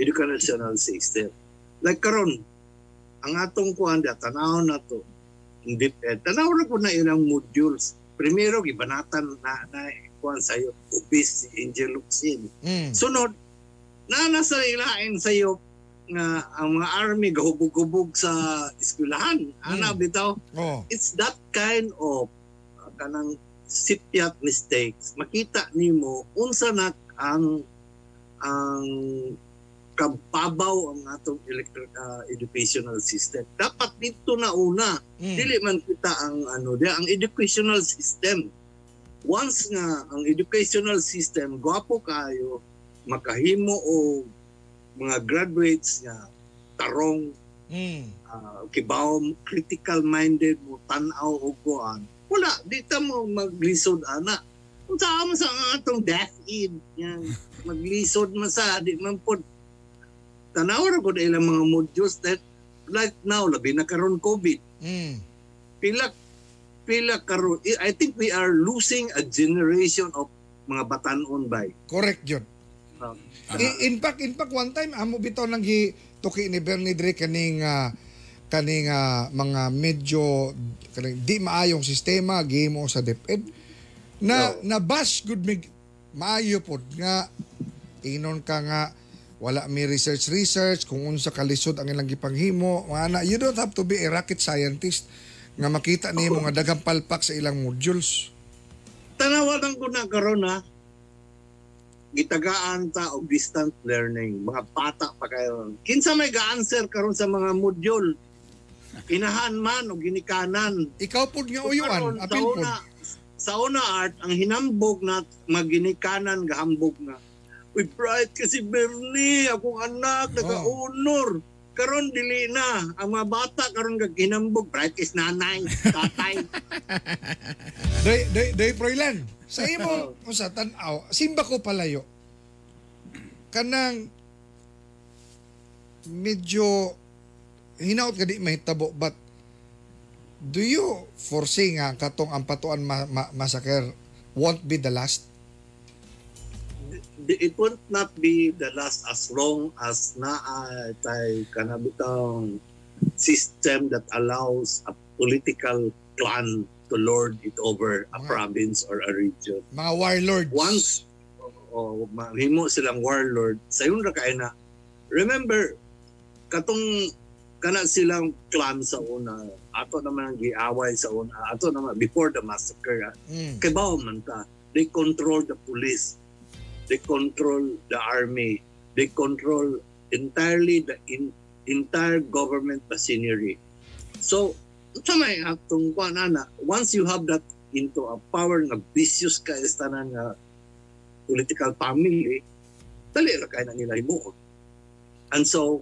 educational system. Like karon, ang atong kuhan da, tanaw na to, tanaw na po na ilang modules. Primero, gibanatan na kuhan sa'yo, obis si Angel Luxin. Sunod, nasa ilain sa'yo nga ang mga army gahubog-hubog sa eskwelahan. Bitaw, it's that kind of kanang sipiat mistakes. Makita nimo unsa na ang kababaw ang atong educational system. Dapat dito na una. Dili man kita ang ang educational system. Once nga ang educational system gwapo kayo, makahimo o mga graduates nga tarong kibaw, critical minded mo tan-aw og kuan. Wala, di ta mo maglisod ana. Kung saan mo sa atong death-id, yan, maglisod mo sa, di man po, tanaw na po na ilang mga modules that, like now, labi na karon COVID. Pila karon, I think we are losing a generation of mga batanon by. Correct yun. In fact, one time amo bitaw nang tuki ni Bernie Dre kaning mga medyo kaning di maayong sistema gihimo sa DepEd na bash good maayo pod nga inon ka nga wala mi research kung unsa kalisod ang ilang gipanghimo ana you don't have to be a rocket scientist nga makita nimo nga daghang palpak sa ilang modules. Tanawan ko na karon ha. Gitagaan ta og distant learning, mga bata pa kayo. Kinsa may ga-answer karon sa mga module? Inahan man o ginikanan. Ikaw pod nga uyuan, apil pod. Sa una art, ang hinambog na maginikanan gahambog na. Uy, bright kasi Bernie, akong anak, naka-honor. Karon dili na. Ang mga bata karon hinambog, bright is nanay, tatay. Day Froilan, sa imo sa tan-aw, simba ko palayo. Kanang medyo hinaut ka di mahitabo, but do you foresee nga katong ang Patuan massacre won't be the last? It won't not be the last as long as tayo kanabitang system that allows a political clan to lord it over a province or a region. Mga warlords. Once mahimo silang warlord, sayon ra kay na. Remember, katong kana silang clan sa una, ato naman ang giaway sa una, ato naman before the massacre. Kay bawo man ta, they control the police. They control the army. They control entirely the entire government machinery. So, sa may atong kuanana, once you have that into a power nga vicious ka istanan nga political family, dali ra kay na nila himuon. And so,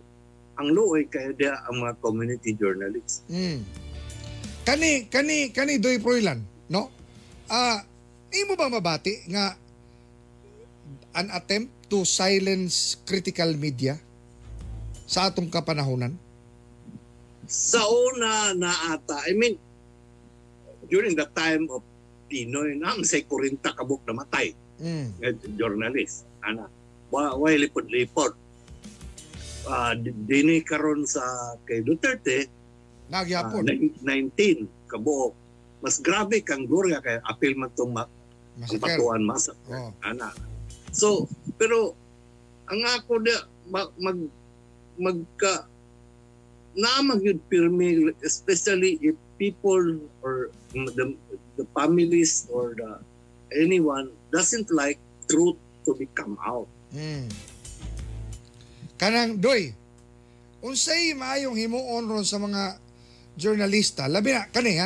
ang luoy kay dia ang mga community journalists. Kani Doy Froilan, no? Imo ba mabati nga an attempt to silence critical media sa atong kapanahonan? Sa una na ata, I mean, during the time of Pinoy, nang say 40 kabuk namatay. Journalist. Why lipod-lipod. Dini karon sa kay Duterte, nagyapon. 19 kabuok. Mas grabe kang Gloria kay apil man itong Patuan massacre. So, pero ang ako na yun pirmi, especially if people or the families or anyone doesn't like truth to become out. Kanang Doy, unsay maayong himuon ron sa mga journalista, labi na kani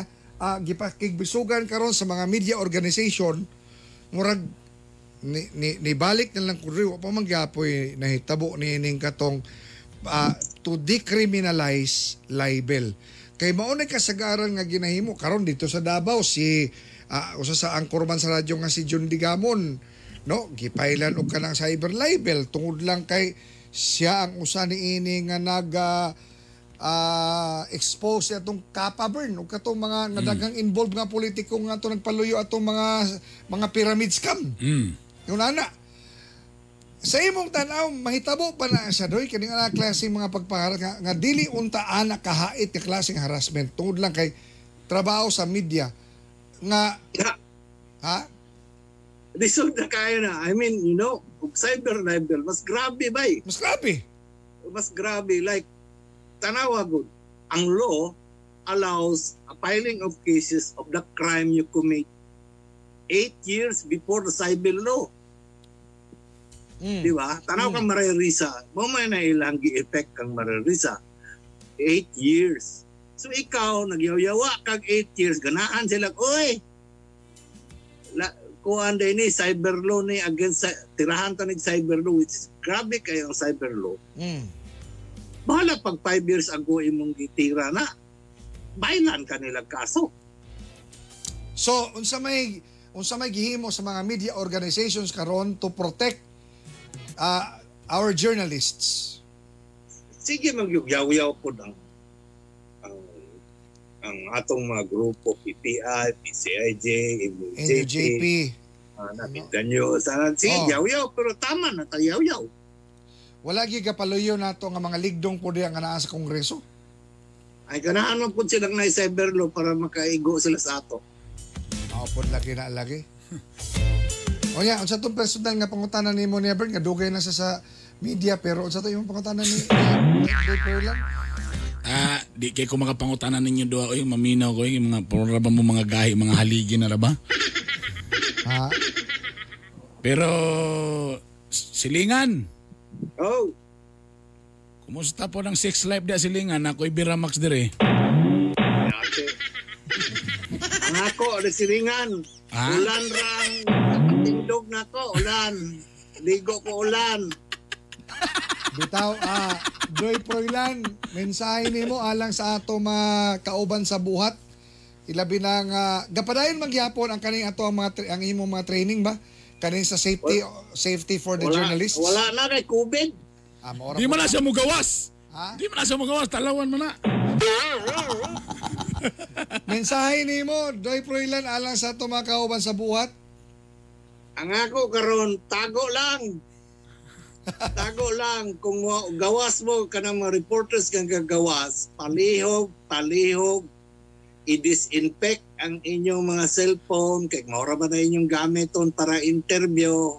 gipakigbisugan karon sa mga media organization murag ni balik na lang kuri wa pa manggapoy nahitabo nining katong to decriminalize libel. Kay mao na kasagaran nga ginahimo karon dito sa Davao si usa sa angkorman sa radyo nga si John Digamon, no, gipailan og kanang cyber libel tungod lang kay siya ang usa niini nga expose atong Kapabern ug katong mga nadagang involved nga politiko nga to nagpaluyo atong mga pyramid scam. Yung ana, sa imong tanaw, mahitabo pa na siya doy kaning ana klaseng mga pagpaharat nga dili unta ana kahait nga klaseng harassment tungod lang kay trabaho sa media nga Lisod na kayo na. I mean, you know, cyber libel, mas grabe ba eh? Mas grabe. Mas grabe. Like, tanawa good. Ang law allows a filing of cases of the crime you commit 8 years before the cyber law. Di ba? Tanaw kang marerisa. Mamaya na ilang gi-effect kang marerisa. 8 years. So ikaw, nagyaw-yawa kag 8 years, ganahan sila, oy! Kuhan din ni cyber law ni against tirahan ta nig cyber law, which is grabe kayo ang cyber law. Bahala pag 5 years ago imong gitira na, bailan ka nilang kaso. So, unsa may gihimo sa mga media organizations karon to protect our journalists? Sige, magyugyaw-yaw po ang atong mga grupo, PTI, PCIJ, NUJP. Ganyo sana sige Oh. yaw-yaw pero tama na ta yaw-yaw. Wala gyud kapaluyo nato nga mga ligdong po diya nga naa sa Kongreso. Ay ganahan man pud silang na cyber law para makaigo sila sa ato. Pud lagi na lagi. O ya, unsa tong personal nga pangutanan nimo ni Ebert nga dugay na sa media pero unsa to yung pangutanan ni Perlan? Di kay ko makapangutanan ninyo duha oy maminaw ko yung mga pura ba mo mga gahi mga haligi na ra ba? Ha? Pero Silingan. Oh. Kumusta po ng sex life da Silingan? Ako'y Biramax dire. Ate. Ang ako ada Silingan. Ulan rang tindog na ko ulan. Ligo ko ulan. Bitaw, Joy Proylan, mensahe nimo alang sa ato makauban sa buhat. Ilabi na nga gapadayon magyapon ang kaning ato ang mga ang imong mga training ba? Kaning sa safety for the journalists. Wala na kay COVID. Di man na siya mugawas. Ha? Di man na siya mugawas, talawan man na. Mensahe nimo Joy Proylan alang sa ato mga kauban sa buhat. Ang ako karon tago lang. Tago lang kung gawas mo kanang mga reporters kang gagawas, palihog, i-disinfect ang inyong mga cellphone kay maura ba na inyong gamiton para interview.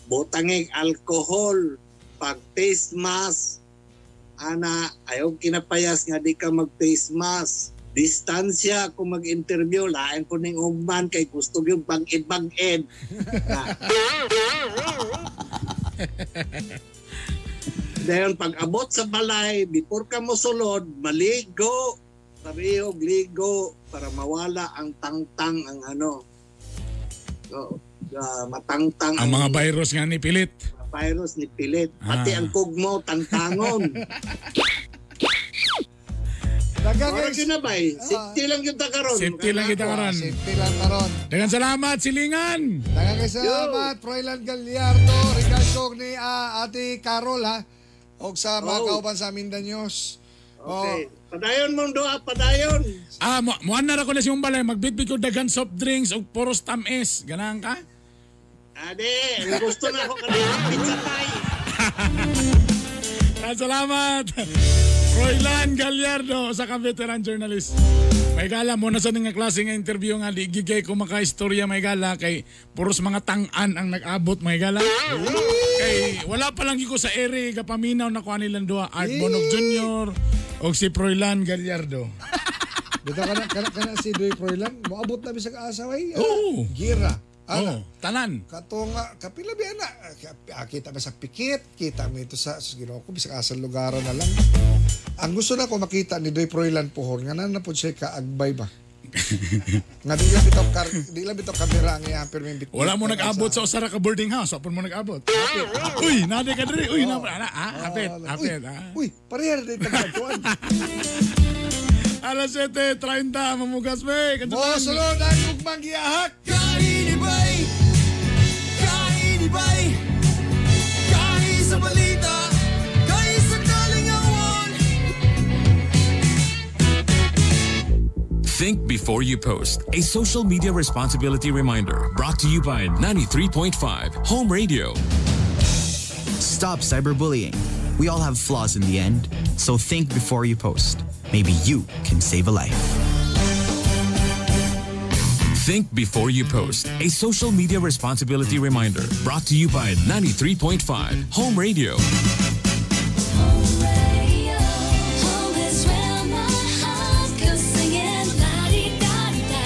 Butangig alcohol, pag face mask, ayaw kinapayas nga di ka mag face mask. Distansya kung mag-interview, lain po ning ugman kay gusto yung bag-id. Dahil pag abot sa balay, before ka mo sulod, maligo, sarihog, ligo, para mawala ang tangtang, ang matangtang. Ang mga virus nga ni pilit. Virus ni pilit. Pati ang kugmo, tangtangon. Oras yun na ba eh? Safety lang kita karon. Safety lang kita karon. Safety lang karon. Daghang salamat, Silingan. Daghang salamat, Proylan Gallardo, Ricardo ni Ate Carol ha. O sa mga kauban sa Mindanos. Okay. Padayon mong doa, padayon. Muan na ra ko na siyong balay. Magbitbit ko daghang soft drinks o puros tamis. Ganahan ka? Ade, gusto na ako kanina pizza pie. Salamat. Proylan Gallardo sa ka-veteran journalist. May gala mo na sa nga klase nga interview nga di gigay ko maka-istorya may gala kay puros mga tang-an ang nag-abot may gala. Kay wala pa lang ko sa ere kapaminaw na kuha nilang duha Art Bonog Jr. o si Proylan Gallardo. Dito kana si Joy Proylan, moabot na bisag asaway. Oo. Gira. Tanan. Katunga, kapila biya na. Kita ba sa pikit, kita mo ito sa Ginoo ko, bisag asal lugaran na lang. Ang gusto na ko makita ni Joy Proylan Puhon, nga na po siya kaagbay ba? Nga di lang bito kamera ang iyan, pero may bitbit. Wala mo nag-abot sa usara ka boarding house, apon mo nag-abot. Uy, nade ka diri. Uy, apet. Uy, pareha na dito kagkuhan. Alas 7:30, mamugas be. Mosunod ang ugmang giyahak. Kainibay, kain sa balita, kain sa kalingawan. Think before you post. A social media responsibility reminder brought to you by 93.5 Home Radio. Stop cyberbullying. We all have flaws in the end, so think before you post. Maybe you can save a life. Think before you post. A social media responsibility reminder brought to you by 93.5 Home Radio. Home is where my heart goes singing la-di-da-di-da.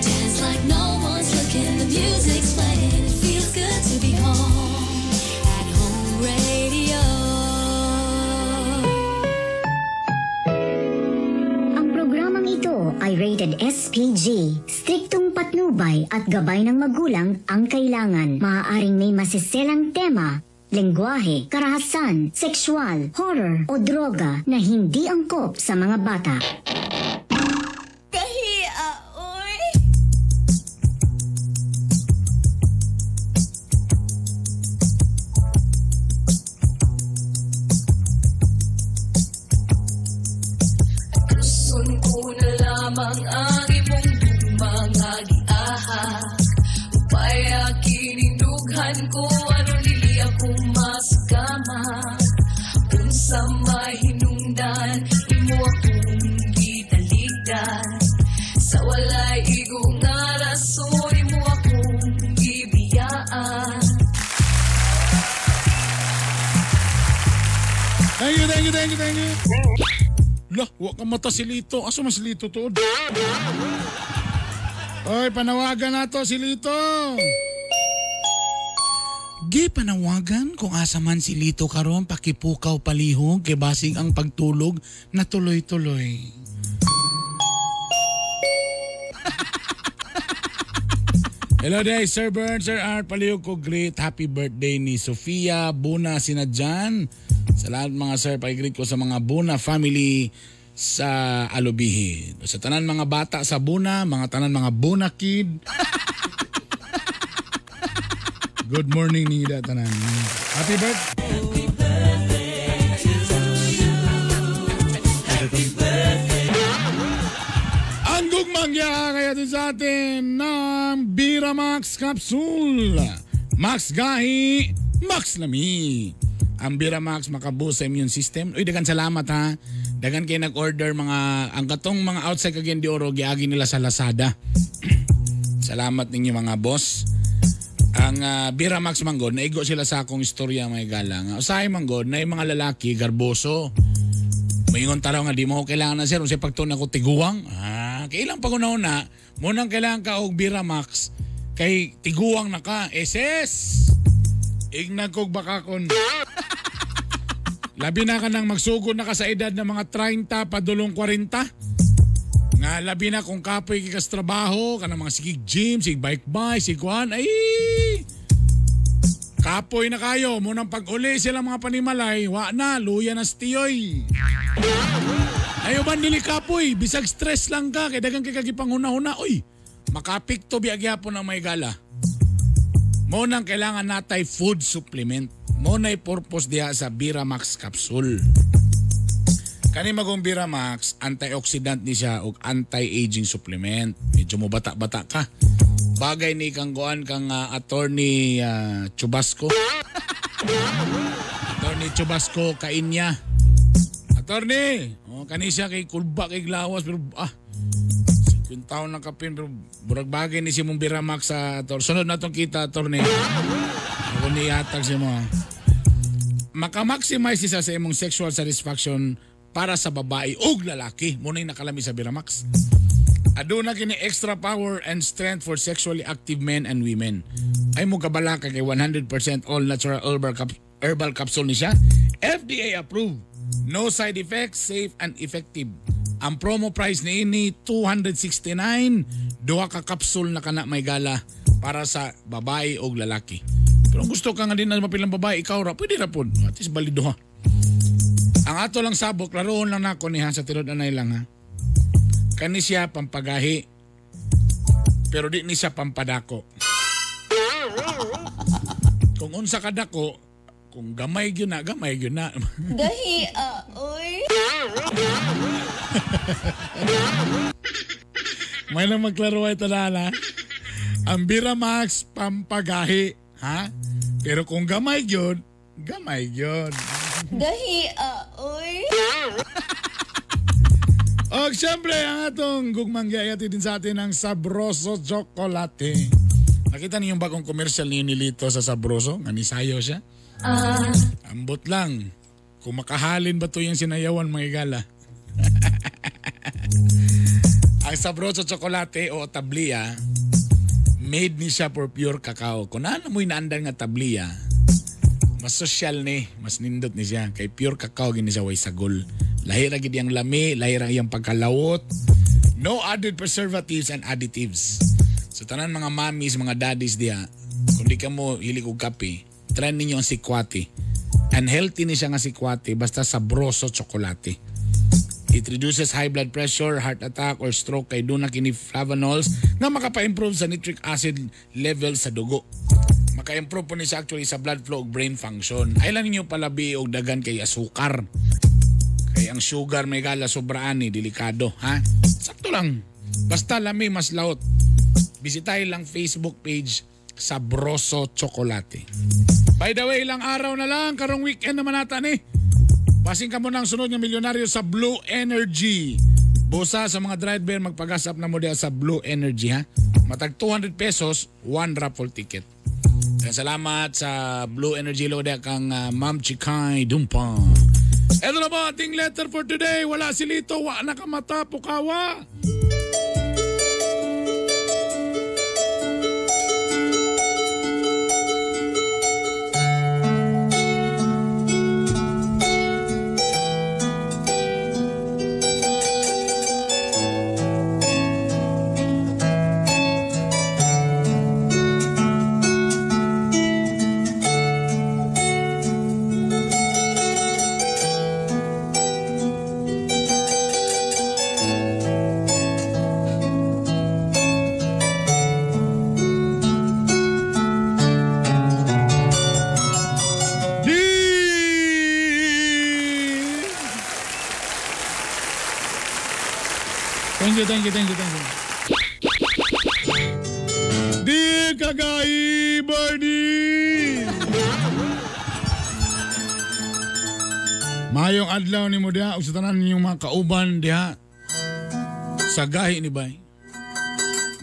Dance like no one's looking, the music's playing. It feels good to be home at Home Radio. Ang programang ito ay rated SPG. Striktong patnubay at gabay ng magulang ang kailangan. Maaaring may masiselang tema, lengguwahe, karahasan, sexual, horror o droga na hindi angkop sa mga bata. Kahiya, oy! Gusto ko na lamang ang imong mga giahak. Upaya ko ano dili ako mas kama. Unsa mahinungdan imo akong gitaligdan. Sa walay igo nga rason imo akong gibiyaan. Thank you. Lah, wa ka mata si Lito. Asa mas Lito to? Oy, panawagan na to si Lito. Gi panawagan kung asa man si Lito karon pakipukaw palihog kay basig ang pagtulog na tuloy-tuloy. Hello day, Sir Bern, Sir Art, palihog ko great. Happy birthday ni Sofia, Buna, Sinadjan. Sa lahat mga sir, pag-greet ko sa mga Buna family sa Alubihi. Sa tanan mga bata sa Buna, mga tanan mga Buna kid. Good morning nida tanan. Happy birthday. Ang gugmangya kaya din sa atin ng Bira Max Capsule. Max Gahi, Max Lami. Ang Bira Max makaboost sa immune system. Uy, dagan salamat ha. Dagan kayo nag-order ang katong mga outside kagyan di oro, giagi nila sa Lazada. Salamat ninyo mga boss. Ang Bira Max manggod, naigo sila sa akong istorya mga galang. Usahay manggod, na yung mga lalaki, garboso. Mayingon taraw nga, di mo kailangan na sir. Kung siya pagtuna ko tiguang. Kailang pag-una-una, munang kailangan ka og Bira Max. Kay tiguang na ka. SS! Ignag kog bakakon. Labi na ka nang magsugod na ka sa edad ng mga 30 padulong 40. Nga labi na kung kapoy kikas trabaho, ka ng mga sigig gym, sig bike, sig kuhan, ay! Kapoy na kayo, munang pag-uli sila mga panimalay, wa na, luya na stiyoy. Ayo ban dili kapoy, bisag stress lang ka, kay dagang kagipanguna-huna, oy, makapikto biagyapon ng may gala. Munang kailangan natay food supplement. Muna'y purpose diha sa Bira Max Capsule. Kani magong Bira Max, antioxidant ni siya o anti-aging supplement. Medyo mo bata-bata ka. Bagay ni kang goan kang attorney Chubasco. Attorney Chubasco kainya. Attorney, kani siya kay kulba kay glawas pero 50 taon na kapin pero burag bagay ni si mong Bira Max sa sunod na tong kita attorney. Ako ni yatag si mo. Makamaximize siya sa imong sexual satisfaction para sa babae o lalaki. Muna'y nakalami sa Bira Max. Aduna kini extra power and strength for sexually active men and women. Ay mo kabala kay 100% all natural herbal capsule ni siya. FDA approved. No side effects, safe and effective. Ang promo price ni ini 269. Duha ka capsule na kana may gala para sa babae o lalaki. Pero gusto ka nga din na mapilang babae, ikaw ra, pwede ra po. At least balido ha. Ang ato lang sabok, laroon lang nako ni ha, sa tilod anay lang ha. Kani siya pampagahi, pero di ni siya pampadako. Kung unsa ka dako, kung gamay gyud na, gamay gyud na. Gahi, oy. May lang maglaro ay talala. Ang Bira Max pampagahi, ha? Pero kung gamay gyud, gamay gyud. Gahi, oy. O siyempre, ang atong gugmanggayati din sa atin ang Sabroso Chocolate. Nakita niyo yung bagong commercial ni Nilito sa Sabroso? Ganisayo siya? Ambot lang. Kung makahalin ba to yung sinayawan mga igala? Ang Sabroso Chocolate o tablia, made ni siya for pure cacao. Kung ano mo'y naandan nga tablia, mas social ni, mas nindot ni siya. Kay pure cacao gini siya way sagol. Lahira gid yang lami, lahira yang pagkalawot. No added preservatives and additives. So tanan mga mommies, mga daddies diya, kung di ka mo hilig og kape, try ninyo ang sikwati. And healthy ni siya nga sikwati basta Sabroso Chocolate. It reduces high blood pressure, heart attack, or stroke kay doon na kini flavonols na makapa-improve sa nitric acid level sa dugo. Maka-improve po ni siya actually sa blood flow o brain function. Ay lang ninyo palabi o dagan kay asukar. Kay ang sugar may gala sobraan ni delikado, ha? Sakto lang. Basta lami mas laot. Bisitahin lang Facebook page Sabroso Chocolate. By the way, ilang araw na lang, karong weekend naman natin eh. Pasing ka mo ng sunod ng milyonaryo sa Blue Energy. Busa sa mga driver, magpagasap na mo diya sa Blue Energy ha. Matag 200 pesos, 1 raffle ticket. Kaya salamat sa Blue Energy lo diya kang Ma'am Chikay Dumpang. Ito na po ating letter for today. Wala si Lito, wa na kamata, pukawa. Thank you. Di kagai Bernie. Mayong adlaw ni mo diha, sa tanan ninyong mga kauban diha. Sa gahi ni bay.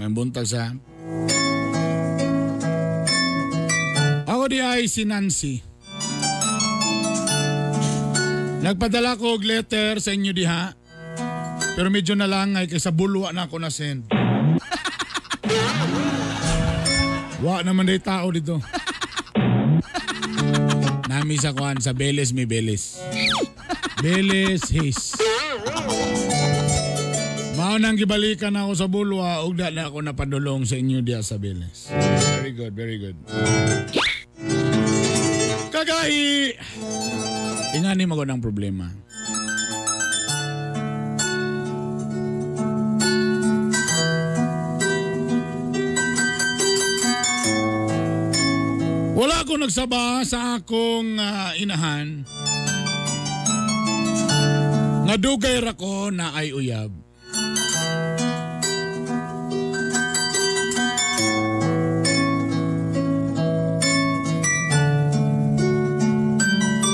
May buntag sa. Ako di ay si Nancy. Nagpadala ko og letter sa inyo diha. Pero medyo na lang ay kaysa bulwa na ako na send. Wa naman day tao dito. Nami sa kuan sa Beles may Beles. Beles his. Mao nang gibalikan ako sa bulwa ug da na ako napadulong sa inyo diya sa Beles. Very good, very good. Kagahi. Ingani mo ko ng problema. Wala ko nagsaba sa akong inahan. Nadugay ra ko na ay uyab.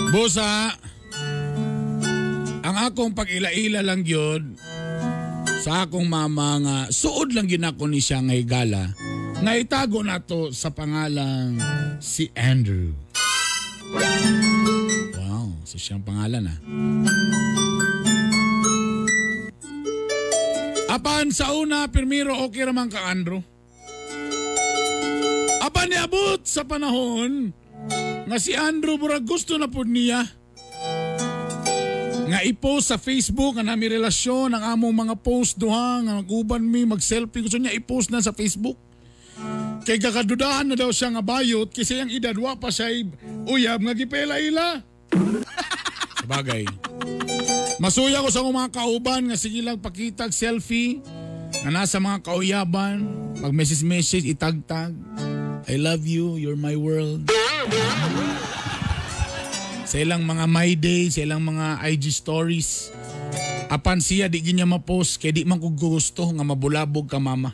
Busa, ang akong pag-ila-ila lang yun sa akong mama nga suod lang ginako ni siya ngay gala. Nga itago na to sa pangalang si Andrew. Wow, so siyang pangalan ah. Apan sa una, pirmiro okay raman ka Andrew. Apan niabot sa panahon nga si Andrew murag gusto na po niya nga i-post sa Facebook nga nami relasyon ang among mga post duha nga mag-uban mi mag-selfie gusto niya i-post na sa Facebook. Kay kakadudahan na daw siya nga bayot kasi ang edad wa pa siya uyab nga gipela-ila. Sabagay. Masuya ko sa mga kauban nga sige lang pakitag selfie na nasa mga kauyaban, mag-message itagtag. I love you, you're my world. Sa ilang mga my day, sa ilang mga IG stories. Apan siya di ginya ma-post kay di man ko gusto nga mabulabog ka mama.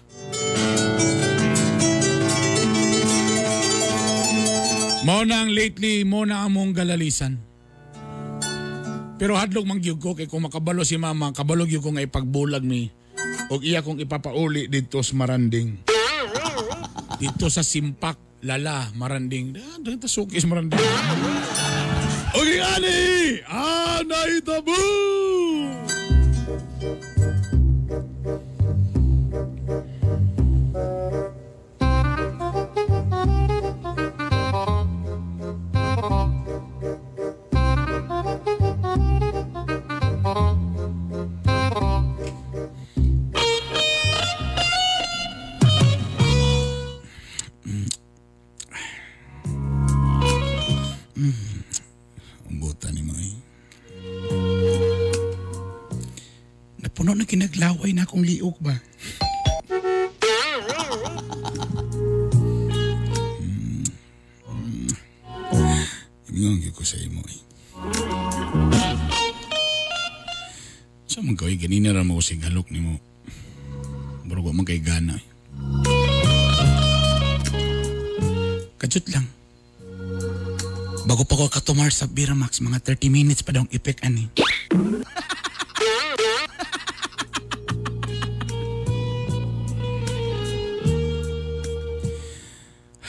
Mao na ang lately, mo na among galalisan. Pero hadlok mangyug ko kay kung makabalo si mama, kabalo gyud ko nga ipagbulag mi og iya kong ipapauli dito sa Maranding. Dito sa Simpak, Lala, Maranding. Dito sukis Maranding. Okay, ani! Naitabu! Napuno na kinaglaway na akong liok ba? Ibigong ko sa imo eh. Sa mga kaway ganina rin mo ko sigalok ni mo. Baru ko man kay gana eh. Kajut lang. Bago pa ko katumar sa Biramax, mga 30 minutes pa daw ang ipek ani.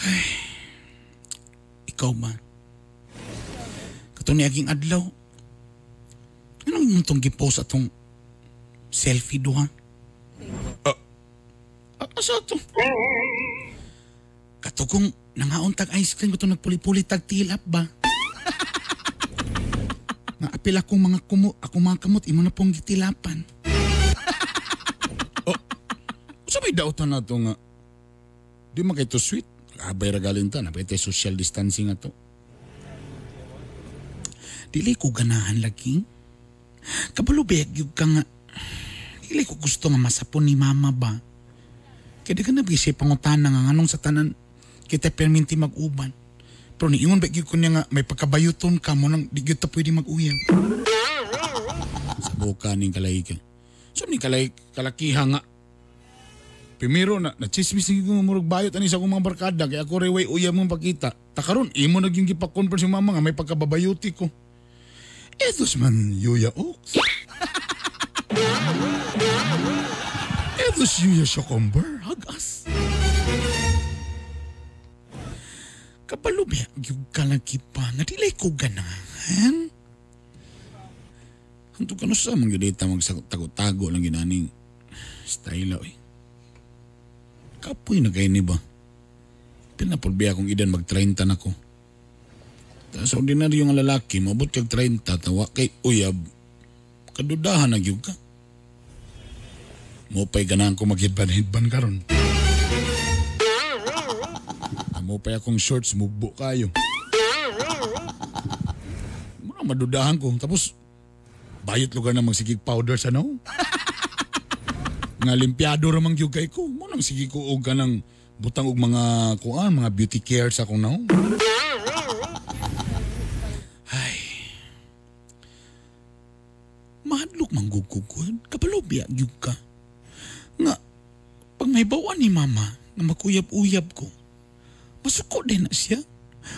Ay, ikaw ba? Katong niaging adlaw. Anong yung itong gipost atong selfie doha? Asa ito? Katugong nangaon tag ice cream ito nagpuli-puli tag tilap ba? Naapil akong mga kamot imo na pong gitilapan. Sabay daw ito na ito nga. Di man kayo sweet. Abay ragalin ta. Napay tayo social distancing nga to. Dili ko ganahan lagi. Kabalubeg yung ka nga. Dili ko gusto nga masapon ni mama ba? Kaya di ka nabisi pangutan nga anong sa tanan kita perminti mag-uban. Pero niingon ba ko niya nga may pagkabayuton ka mo nang di kita pwede mag-uyab. Sa buka ning kalay ka. So ni kalay kalakiha nga. Primero na chismis ni ko murag bayot ani sa akong mga barkada kaya ako reway uyab mong pakita. Takaron imo naging gipa-conference yung mama nga may pagkababayuti ko. Etos man Yuya Oaks. Etos Yuya Shokomber. Hagas. Kapalubya, yung kalaki pa, nadilay ko ganahan. Hanto ka no sa mga data magtago-tago lang ginaning style eh. Kapoy na kayo ni ba? Pinapulbiya akong idan mag-30 na ko. Sa ordinaryo nga lalaki, mabot kag 30, tawa kay uyab. Kadudahan na gyud ka. Mopay ganahan ko maghidban-hidban karon. Mopay akong shorts, mugbo kayo. Madudahan ko. Tapos, bayot lugar na magsigig powder sa no? Nga limpiado ramang gyud kay ko. Mo nang sige ko og kanang butang og mga kuan, mga beauty care sa akong no? Mahadlok manggugugod, kabalobya gyud ka. Nga, pag may bawaan ni mama, na makuyab-uyab ko, masuko din na siya.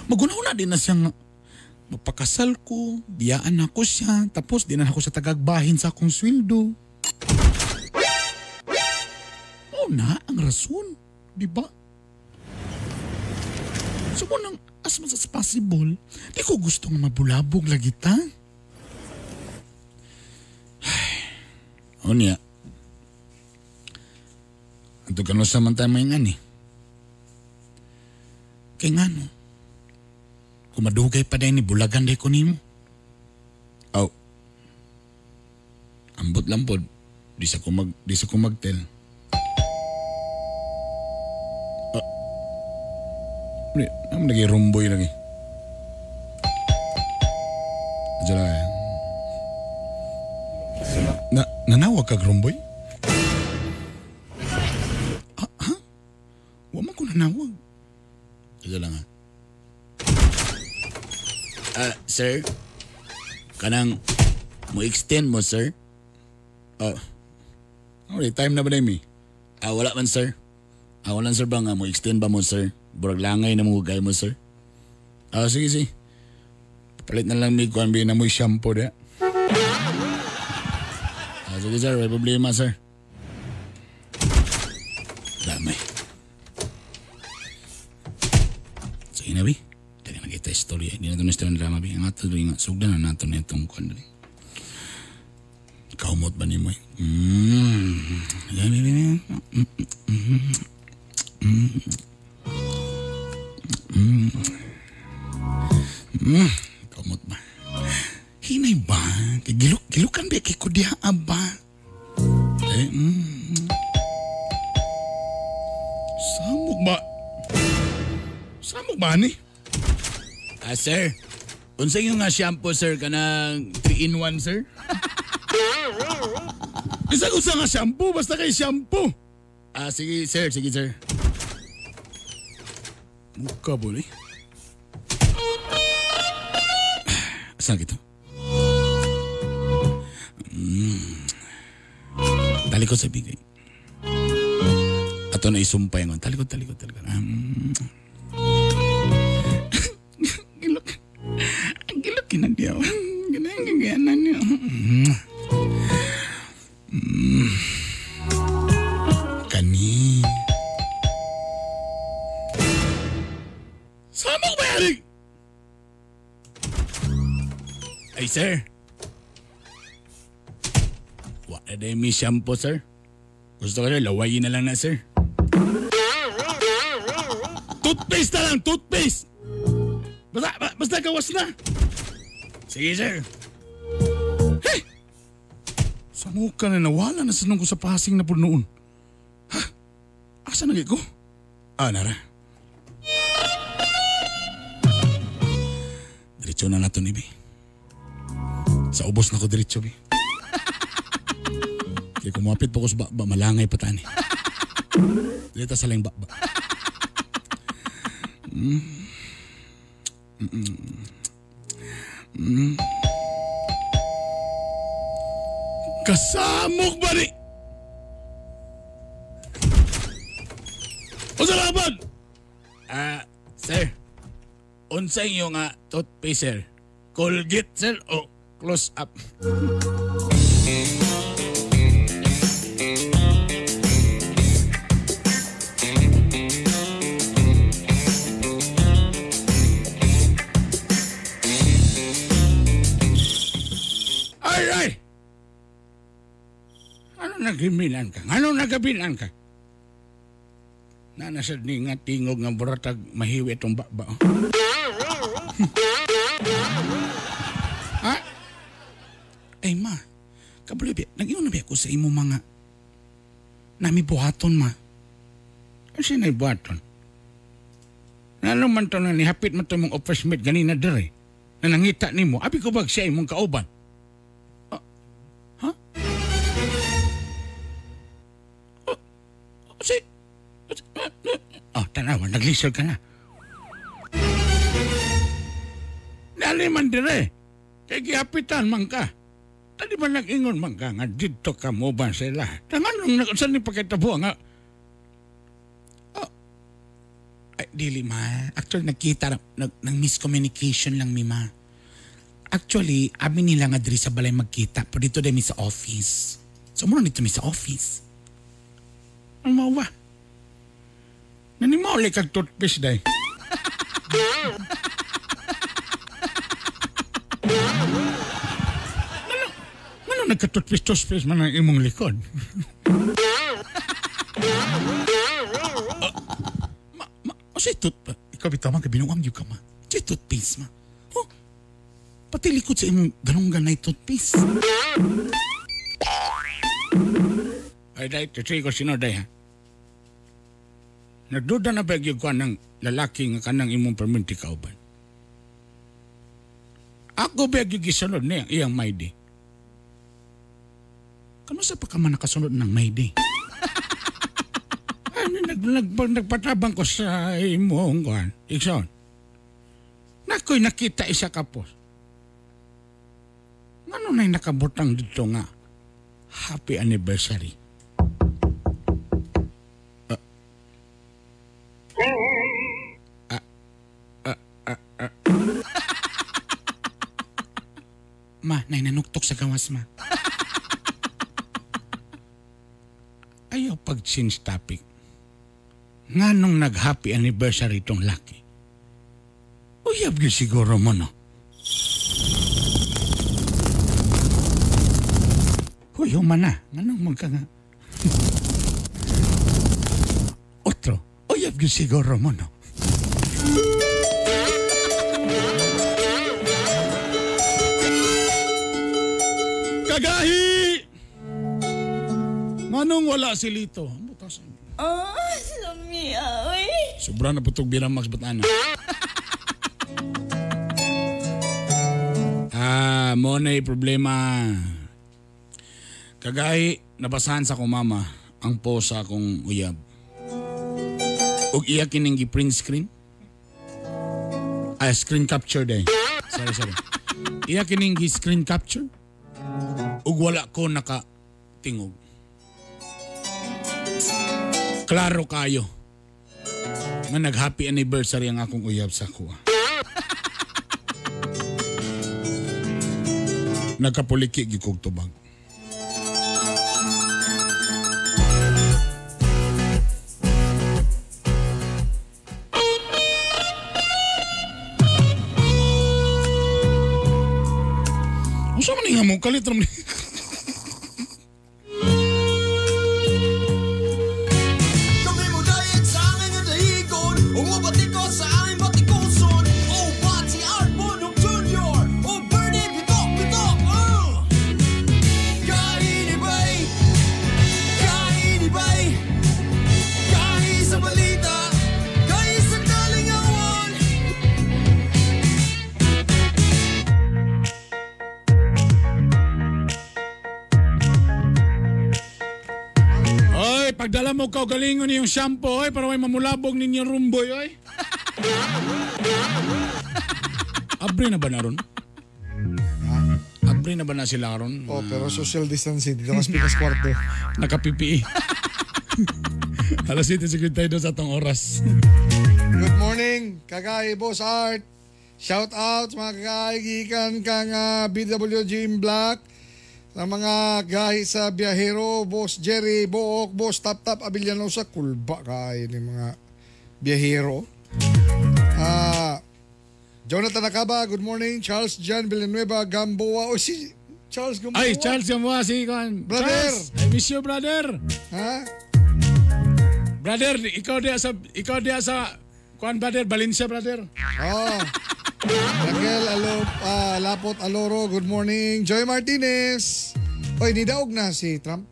Magunaw na din na siya nga. Mapakasal ko, biyaan ako siya, tapos di na ako sa tagagbahin sa akong sweldo. Oo na, ang rason. Di ba? So mo nang as much as possible, di ko gusto nga mabulabog lagi ta. O niya. Ito ka no sa mantay may nga ni. Kaya nga no. Kung madugay pa dahil ni bulagan dahil ko ni mo. Aw. Ambot lang po. Di sa ko magtel. Naman lagi rumboy lagi. Diyan lang. Nanawag kag rumboy? Ha? Wa man ko nanawag. Ito lang ha. Sir? Kanang mo extend mo, sir? Okay, time na ba na mi? Wala man, sir. Wala sir ba nga mo extend ba mo, sir? Burag langay na mo gay mo, sir? Sige. Palit na lang mi kuan bi na mo shampoo da. Sige sir, may problema sir. Damay. Sige na bi. Dali na kita istorya. Hindi na ito na istorya ng drama bi. Ang ato rin nga. Sugdan na nato na itong kuan dali. Kaumot ba ni mo eh? Kaumot ba? Hinay ba? Gilukan ba kay kudiha ba? Samog ba ni? Sir. Unsa yung nga shampoo, sir? Kanang 3-in-1, sir? Isa nga shampoo. Basta kay shampoo. Sige, sir. Mukha po ni. Saan kita? Talikod sa bigay. Ato na isumpay nga. Talikod. Ay, sir. Wala na may shampoo, sir. Gusto ko na, lawayin na lang na, sir. Toothpaste na lang, toothpaste! Basta gawas na. Sige, sir. Hey! Sa muka na nawala na sanong ko sa pasing na po noon. Ha? Asa nagay ko? Nara. Diretso na nato ni Bi. Sa ubos na ko diretso, Bi. Kaya kumapit po ko sa baba, malangay pa tani. Dito sa lang baba. Kasamok ba ni? O salamat! Sir. Unsa inyo nga toothpaste, sir? Colgate, sir, o close up? Ay! Ano nagimilan ka? Ano nagabilan ka? Nanasad ni nga tingog nga buratag mahiwi itong baba. Ha? Ay ma, kabalibi, nag-iwan na ba ako sa imo mga nami buhaton ma? Ano siya na buhaton? Ano man to na nihapit mo to mong office mate ganina dere na nangita ni mo, abi ko bag siya imong kauban? Tanawa, naglisod ka na. Dali man dire. Kaya gihapitan man ka. Tadi ba nag-ingon man ka nga dito ka mo ba sila? Tangan nung saan ni pagkatabo nga? Ay, dili ma. Actually, nakita ng miscommunication lang, Mima. Actually, amin nila nga diri sa balay magkita. Pero dito dahil sa office. So, muna dito sa office. Ano mo ba? Nanimawali kag toothpaste day. Ano nagka-toothpaste man ang imong likod? Si toothpaste. Ikaw bitaw man kabinuang yung ka ma. Si toothpaste ma. Oh, pati likod sa imong ganong-ganay toothpaste. Ay, day, tutuloy ko sino day ha. Nagduda na ba yung ka ng lalaki nga kanang imong perminti kauban? Ako ba yung gisunod niya iyang mayday? Kamusta pa ka man nakasunod ng mayday? Nagpatabang ko sa imong kuhan. Ikson. Nako'y nakita isa kapos. Ano na'y nakabutang dito nga? Happy anniversary. Ma, nanuktok sa gawas, ma. Ayaw pag-change topic. Nga nung nag-happy anniversary itong laki. Uyab yun siguro mo, no? Huy, human na. Nga nung magka nga. Otro, uyab yun siguro mo, no? Kagahi! Manong wala si Lito? Lamia, oy. Sobra na putog birang Max Batana. Mo na problema. Kagahi, nabasahan sa ko mama ang post sa akong uyab. Ug iya kining gi-print screen. Screen capture day. Sorry. Iya kining gi-screen capture. Ug wala ko nakatingog. Klaro kayo nga nag-happy anniversary ang akong uyab sa kuha. Nagkapuliki gikog tubag. Unsa man nga mo kalit ram ni? Kami mo dayag sa aming nadahigon, umabati ko sa aming batikuson. Oh, Bati Arbonok Jr. Oh, Bernie Bitok, Kainibay, kahi sa balita, kahi sa kalingawan. Oy, pagdala mo ka galingon yung shampoo, oy, para may mamulabog ninyo rumboy, oy. Abre na ba na ron? Abre na ba na sila ron? Oh, pero social distancing. Dito mas pikas kwarto. Naka-PPE. Alas 7:52 sa atong oras. Good morning, kagay Boss Art. Shout out mga kagay gikan kang BWG in Black. Sa mga gahi sa biyahero, Boss Jerry, Book, Boss Tap Abiliano sa kulba kay ni mga biyahero. Jonathan Acaba, good morning. Charles John Villanueva, Gamboa. O si Charles Gamboa. Ay, Charles Gamboa, si Juan. Brother. Charles, I miss you, brother. Ha? Brother, ikaw dia sa Juan, brother, Valencia, brother. Oh. Raquel Lapot Aloro, good morning. Joy Martinez. Oy, nidaog na si Trump.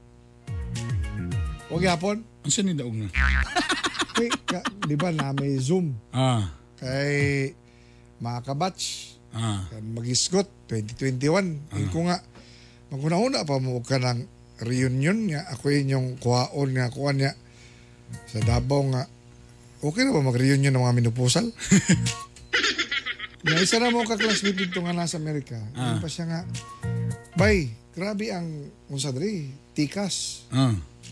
Huwag yapon. Ang saan nidaog na? Uy, di ba na may Zoom? Kay mga kabatch. Mag-isgot 2021. Ko nga, maguna-una pa mo ka ng reunion nga. Ako yun yung kuhaon nga, kuha niya sa Davao nga. Okay na ba mag-reunion ng mga minupusal? Isa na mo ka-classmate dito nga nasa Amerika. Yung pa siya nga, bay, grabe ang unsadri, tikas.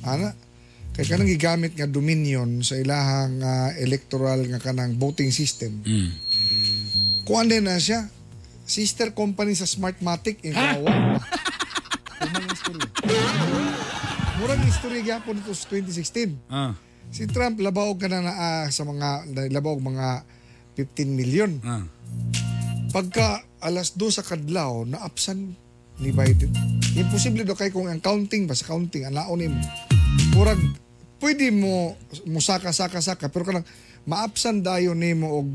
Ana, kaya kanang gigamit nga dominion sa ilahang electoral nga kanang voting system. Kuan din na siya, sister company sa Smartmatic in Kawawa. Kumang istorya. Murang istorya gyapon ito sa 2016. Si Trump labaw ka na sa mga labaw mga 15 million. Pagka alas 2 sa kadlaw na-absan ni Biden. Imposible do kay kung ang counting ba sa counting anaon mo. Murag pwede mo musaka pero kanang ma-absan dayon nimo og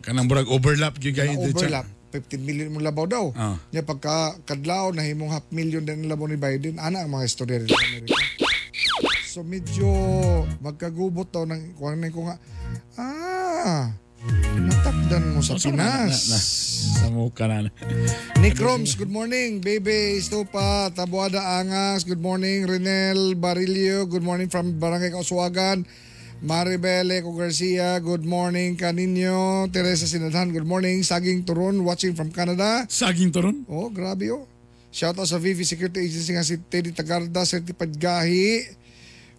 kanang murag overlap gyud kay overlap 15 million mo labaw daw. Nya pagka kadlaw nahimong 500,000 din labaw ni Biden ana ang mga istorya sa Amerika. So medyo magkagubot daw ng kuan ko nga natakdan mo sa Pinas. Sa mukha na. Nick Roms, good morning. Bebe Estopa, Tabuada Angas, good morning. Renel Barilio, good morning from Barangay Kauswagan. Maribel Eco Garcia, good morning. Kaninyo, Teresa Sinadhan, good morning. Saging Turon, watching from Canada. Saging Turon? Oh, grabe oh. Shout out sa Vivi Security Agency nga si Teddy Tagarda, certified gahi.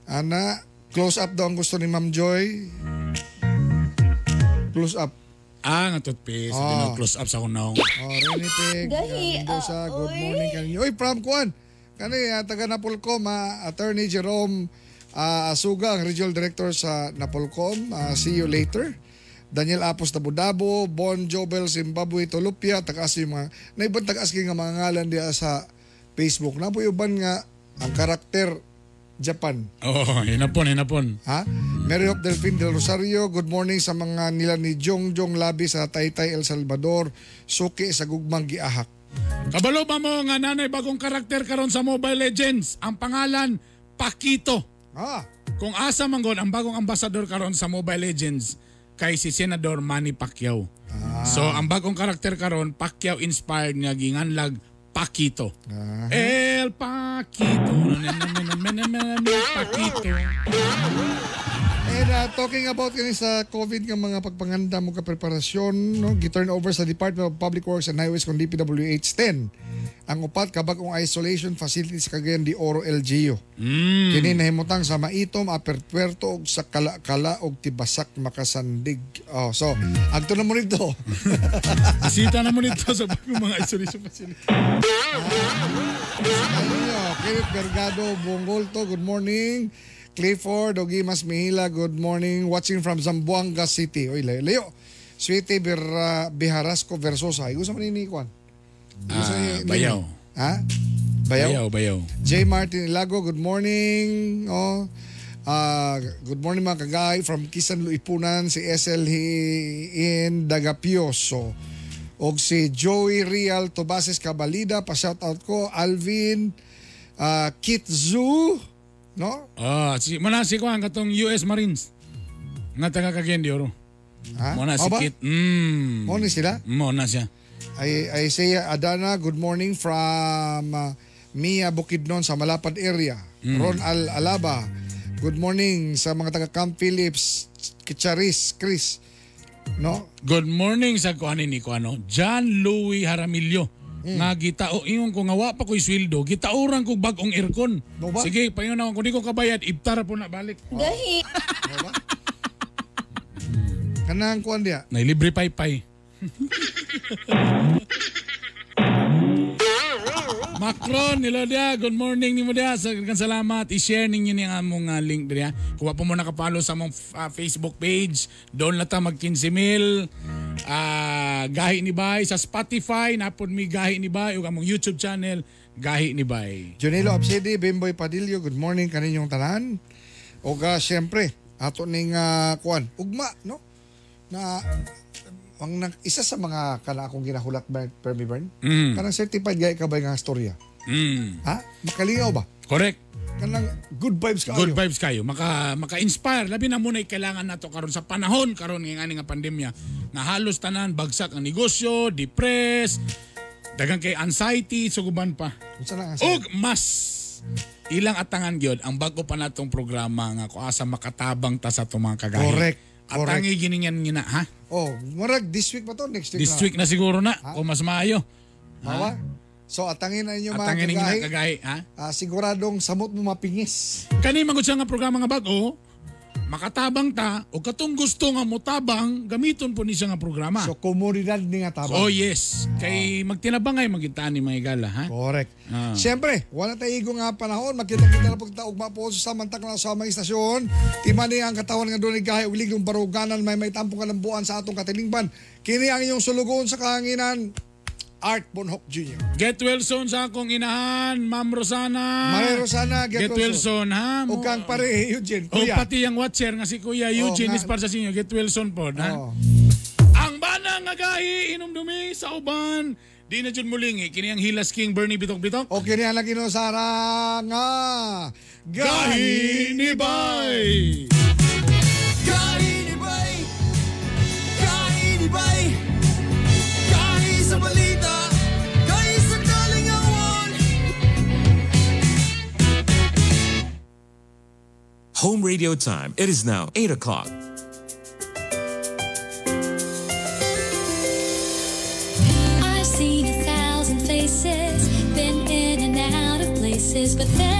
Ana, close up daw ang gusto ni Ma'am Joy. Close up. Nga toothpaste. Close up sa kunaw. Renipig. Mendoza, good morning kanina. Uy, from Kuan. Kani, taga Napolcom, Attorney Jerome Asuga, ang Regional Director sa Napolcom. See you later. Daniel Apos Tabudabo, Bon Jobel, Zimbabwe, Tolupia, tagas yung mga, naibang tagas nga mga ngalan diya sa Facebook. Napuyuban nga ang karakter Japan. Hinapon. Ha? Mary Hope Delphine Del Rosario, good morning sa mga nila ni Jong Labi sa Taytay, El Salvador, suki sa gugmang giahak. Kabalo ba mo nga nanay bagong karakter karon sa Mobile Legends? Ang pangalan, Pakito. Kung asa manggon ang bagong ambasador karon sa Mobile Legends kay si Senador Manny Pacquiao. So ang bagong karakter karon, Pacquiao inspired nga ginganlag Pakito. El Pakito. Pakito. And talking about kani sa COVID nga mga pagpanganda mo ka preparasyon, no, gi-turn over sa Department of Public Works and Highways kung DPWH 10 ang upat kabag-ong isolation facilities Cagayan de Oro LGU. Kini nahimutang sa Maitom, Upper Puerto ug sa Kala og Tibasak Makasandig. So agto na mo nito. Bisita na mo nito sa mga isolation facility. Kenneth Bergado Bongolto, good morning. Clifford Ogimas Mihila, good morning. Watching from Zamboanga City. Oy, layo. Sweetie Biharasco Versosa. Igusto man ini kuan. Bayaw. Ha? Bayaw? Bayaw. J. Martin Ilago, good morning. Good morning mga kagay from Kisan Luipunan, si SL in Dagapioso. O si Joey Real Tobases Cabalida, pa-shoutout ko. Alvin Kitzu, no? Muna si Kuan katong US Marines. Nga taga Cagayan de Oro. Muna si Kit. Muna sila? Muna siya. I say Adana, good morning from Mia Bukidnon sa Malapad area. Ron Alaba, good morning sa mga taga Camp Phillips, Kicharis, Chris. No? Good morning sa kuan ni kuano. John Louis Haramilyo. Nga gitao ingon ko nga wa pa ko'y sweldo, gitauran ko bagong aircon. Sige, paingon ako kung di ko kabayad, ibtara po na balik. Gahi. Kanang kuan dia. Na libre pay-pay. Macron, hello dia. Good morning nimo dia. Salamat. I-share ninyo ni among link dia. Kuha po mo nakapalo sa among Facebook page. Doon na ta mag 15,000. Gahi ni Bay sa Spotify, napod mi Gahi ni Bay ug among YouTube channel Gahi ni Bay. Junilo Absedi, Bimboy Padillo, good morning kaninyong tanan. O siyempre, ato ning kuan, ugma, no? Na isa sa mga kana akong ginahulat ba Permi Bern? Kanang certified gay ka ba nga storya? Ha? Makalingaw ba? Correct. Kanang good vibes kayo. Good vibes kayo. Maka-inspire. Labi na muna kailangan nato karon sa panahon karon ng nga pandemya na halos tanan bagsak ang negosyo, depressed, dagang kay anxiety, suguban pa. Ug mas ilang atangan gyud ang bago pa natong programa nga kuasa makatabang ta sa itong mga kagahi. Correct. Atangi giningan ngina, ha? Murag this week pa to, next week this week na siguro na, o mas maayo. Hawa? So atangin na inyo mga kagahi, ha? Siguradong samot mo mapingis. Kani magud siya nga programa nga bago, makatabang ta o katong gusto nga motabang gamiton po ni siya nga programa. So komunidad ni nga tabang. Oh yes, kay magtinabang ay magitaan ni mga gala, ha? Correct. Siyempre, wala tayo nga panahon, magkita-kita na pagtaog po sa samantak na sa mga istasyon. Timani ang katawan nga doon ni Gahi ulig yung baruganan may tampong kalambuan sa atong katilingban. Kini ang inyong sulugon sa kahanginan. Art Bonhoc Jr. Get well soon sa akong inahan, Ma'am Rosana. Mare Rosana, get well soon, ha? O kang pare, Eugene. O pati yung watcher nga si Kuya Eugene is para sa sinyo. Get well soon po, ha? Ang banang nga Gahi, inom dumi sa uban. Di na dyan muling, kini ang Hilas King Bernie Bitok-Bitok. O kini ang kinusara nga Gahi ni Bay. Gahi ni Bay. Gahi ni Bay. Gahi sa balita. Gahi sa kalingawan. Home radio time. It is now 8 o'clock. I've seen 1,000 faces, been in and out of places, but then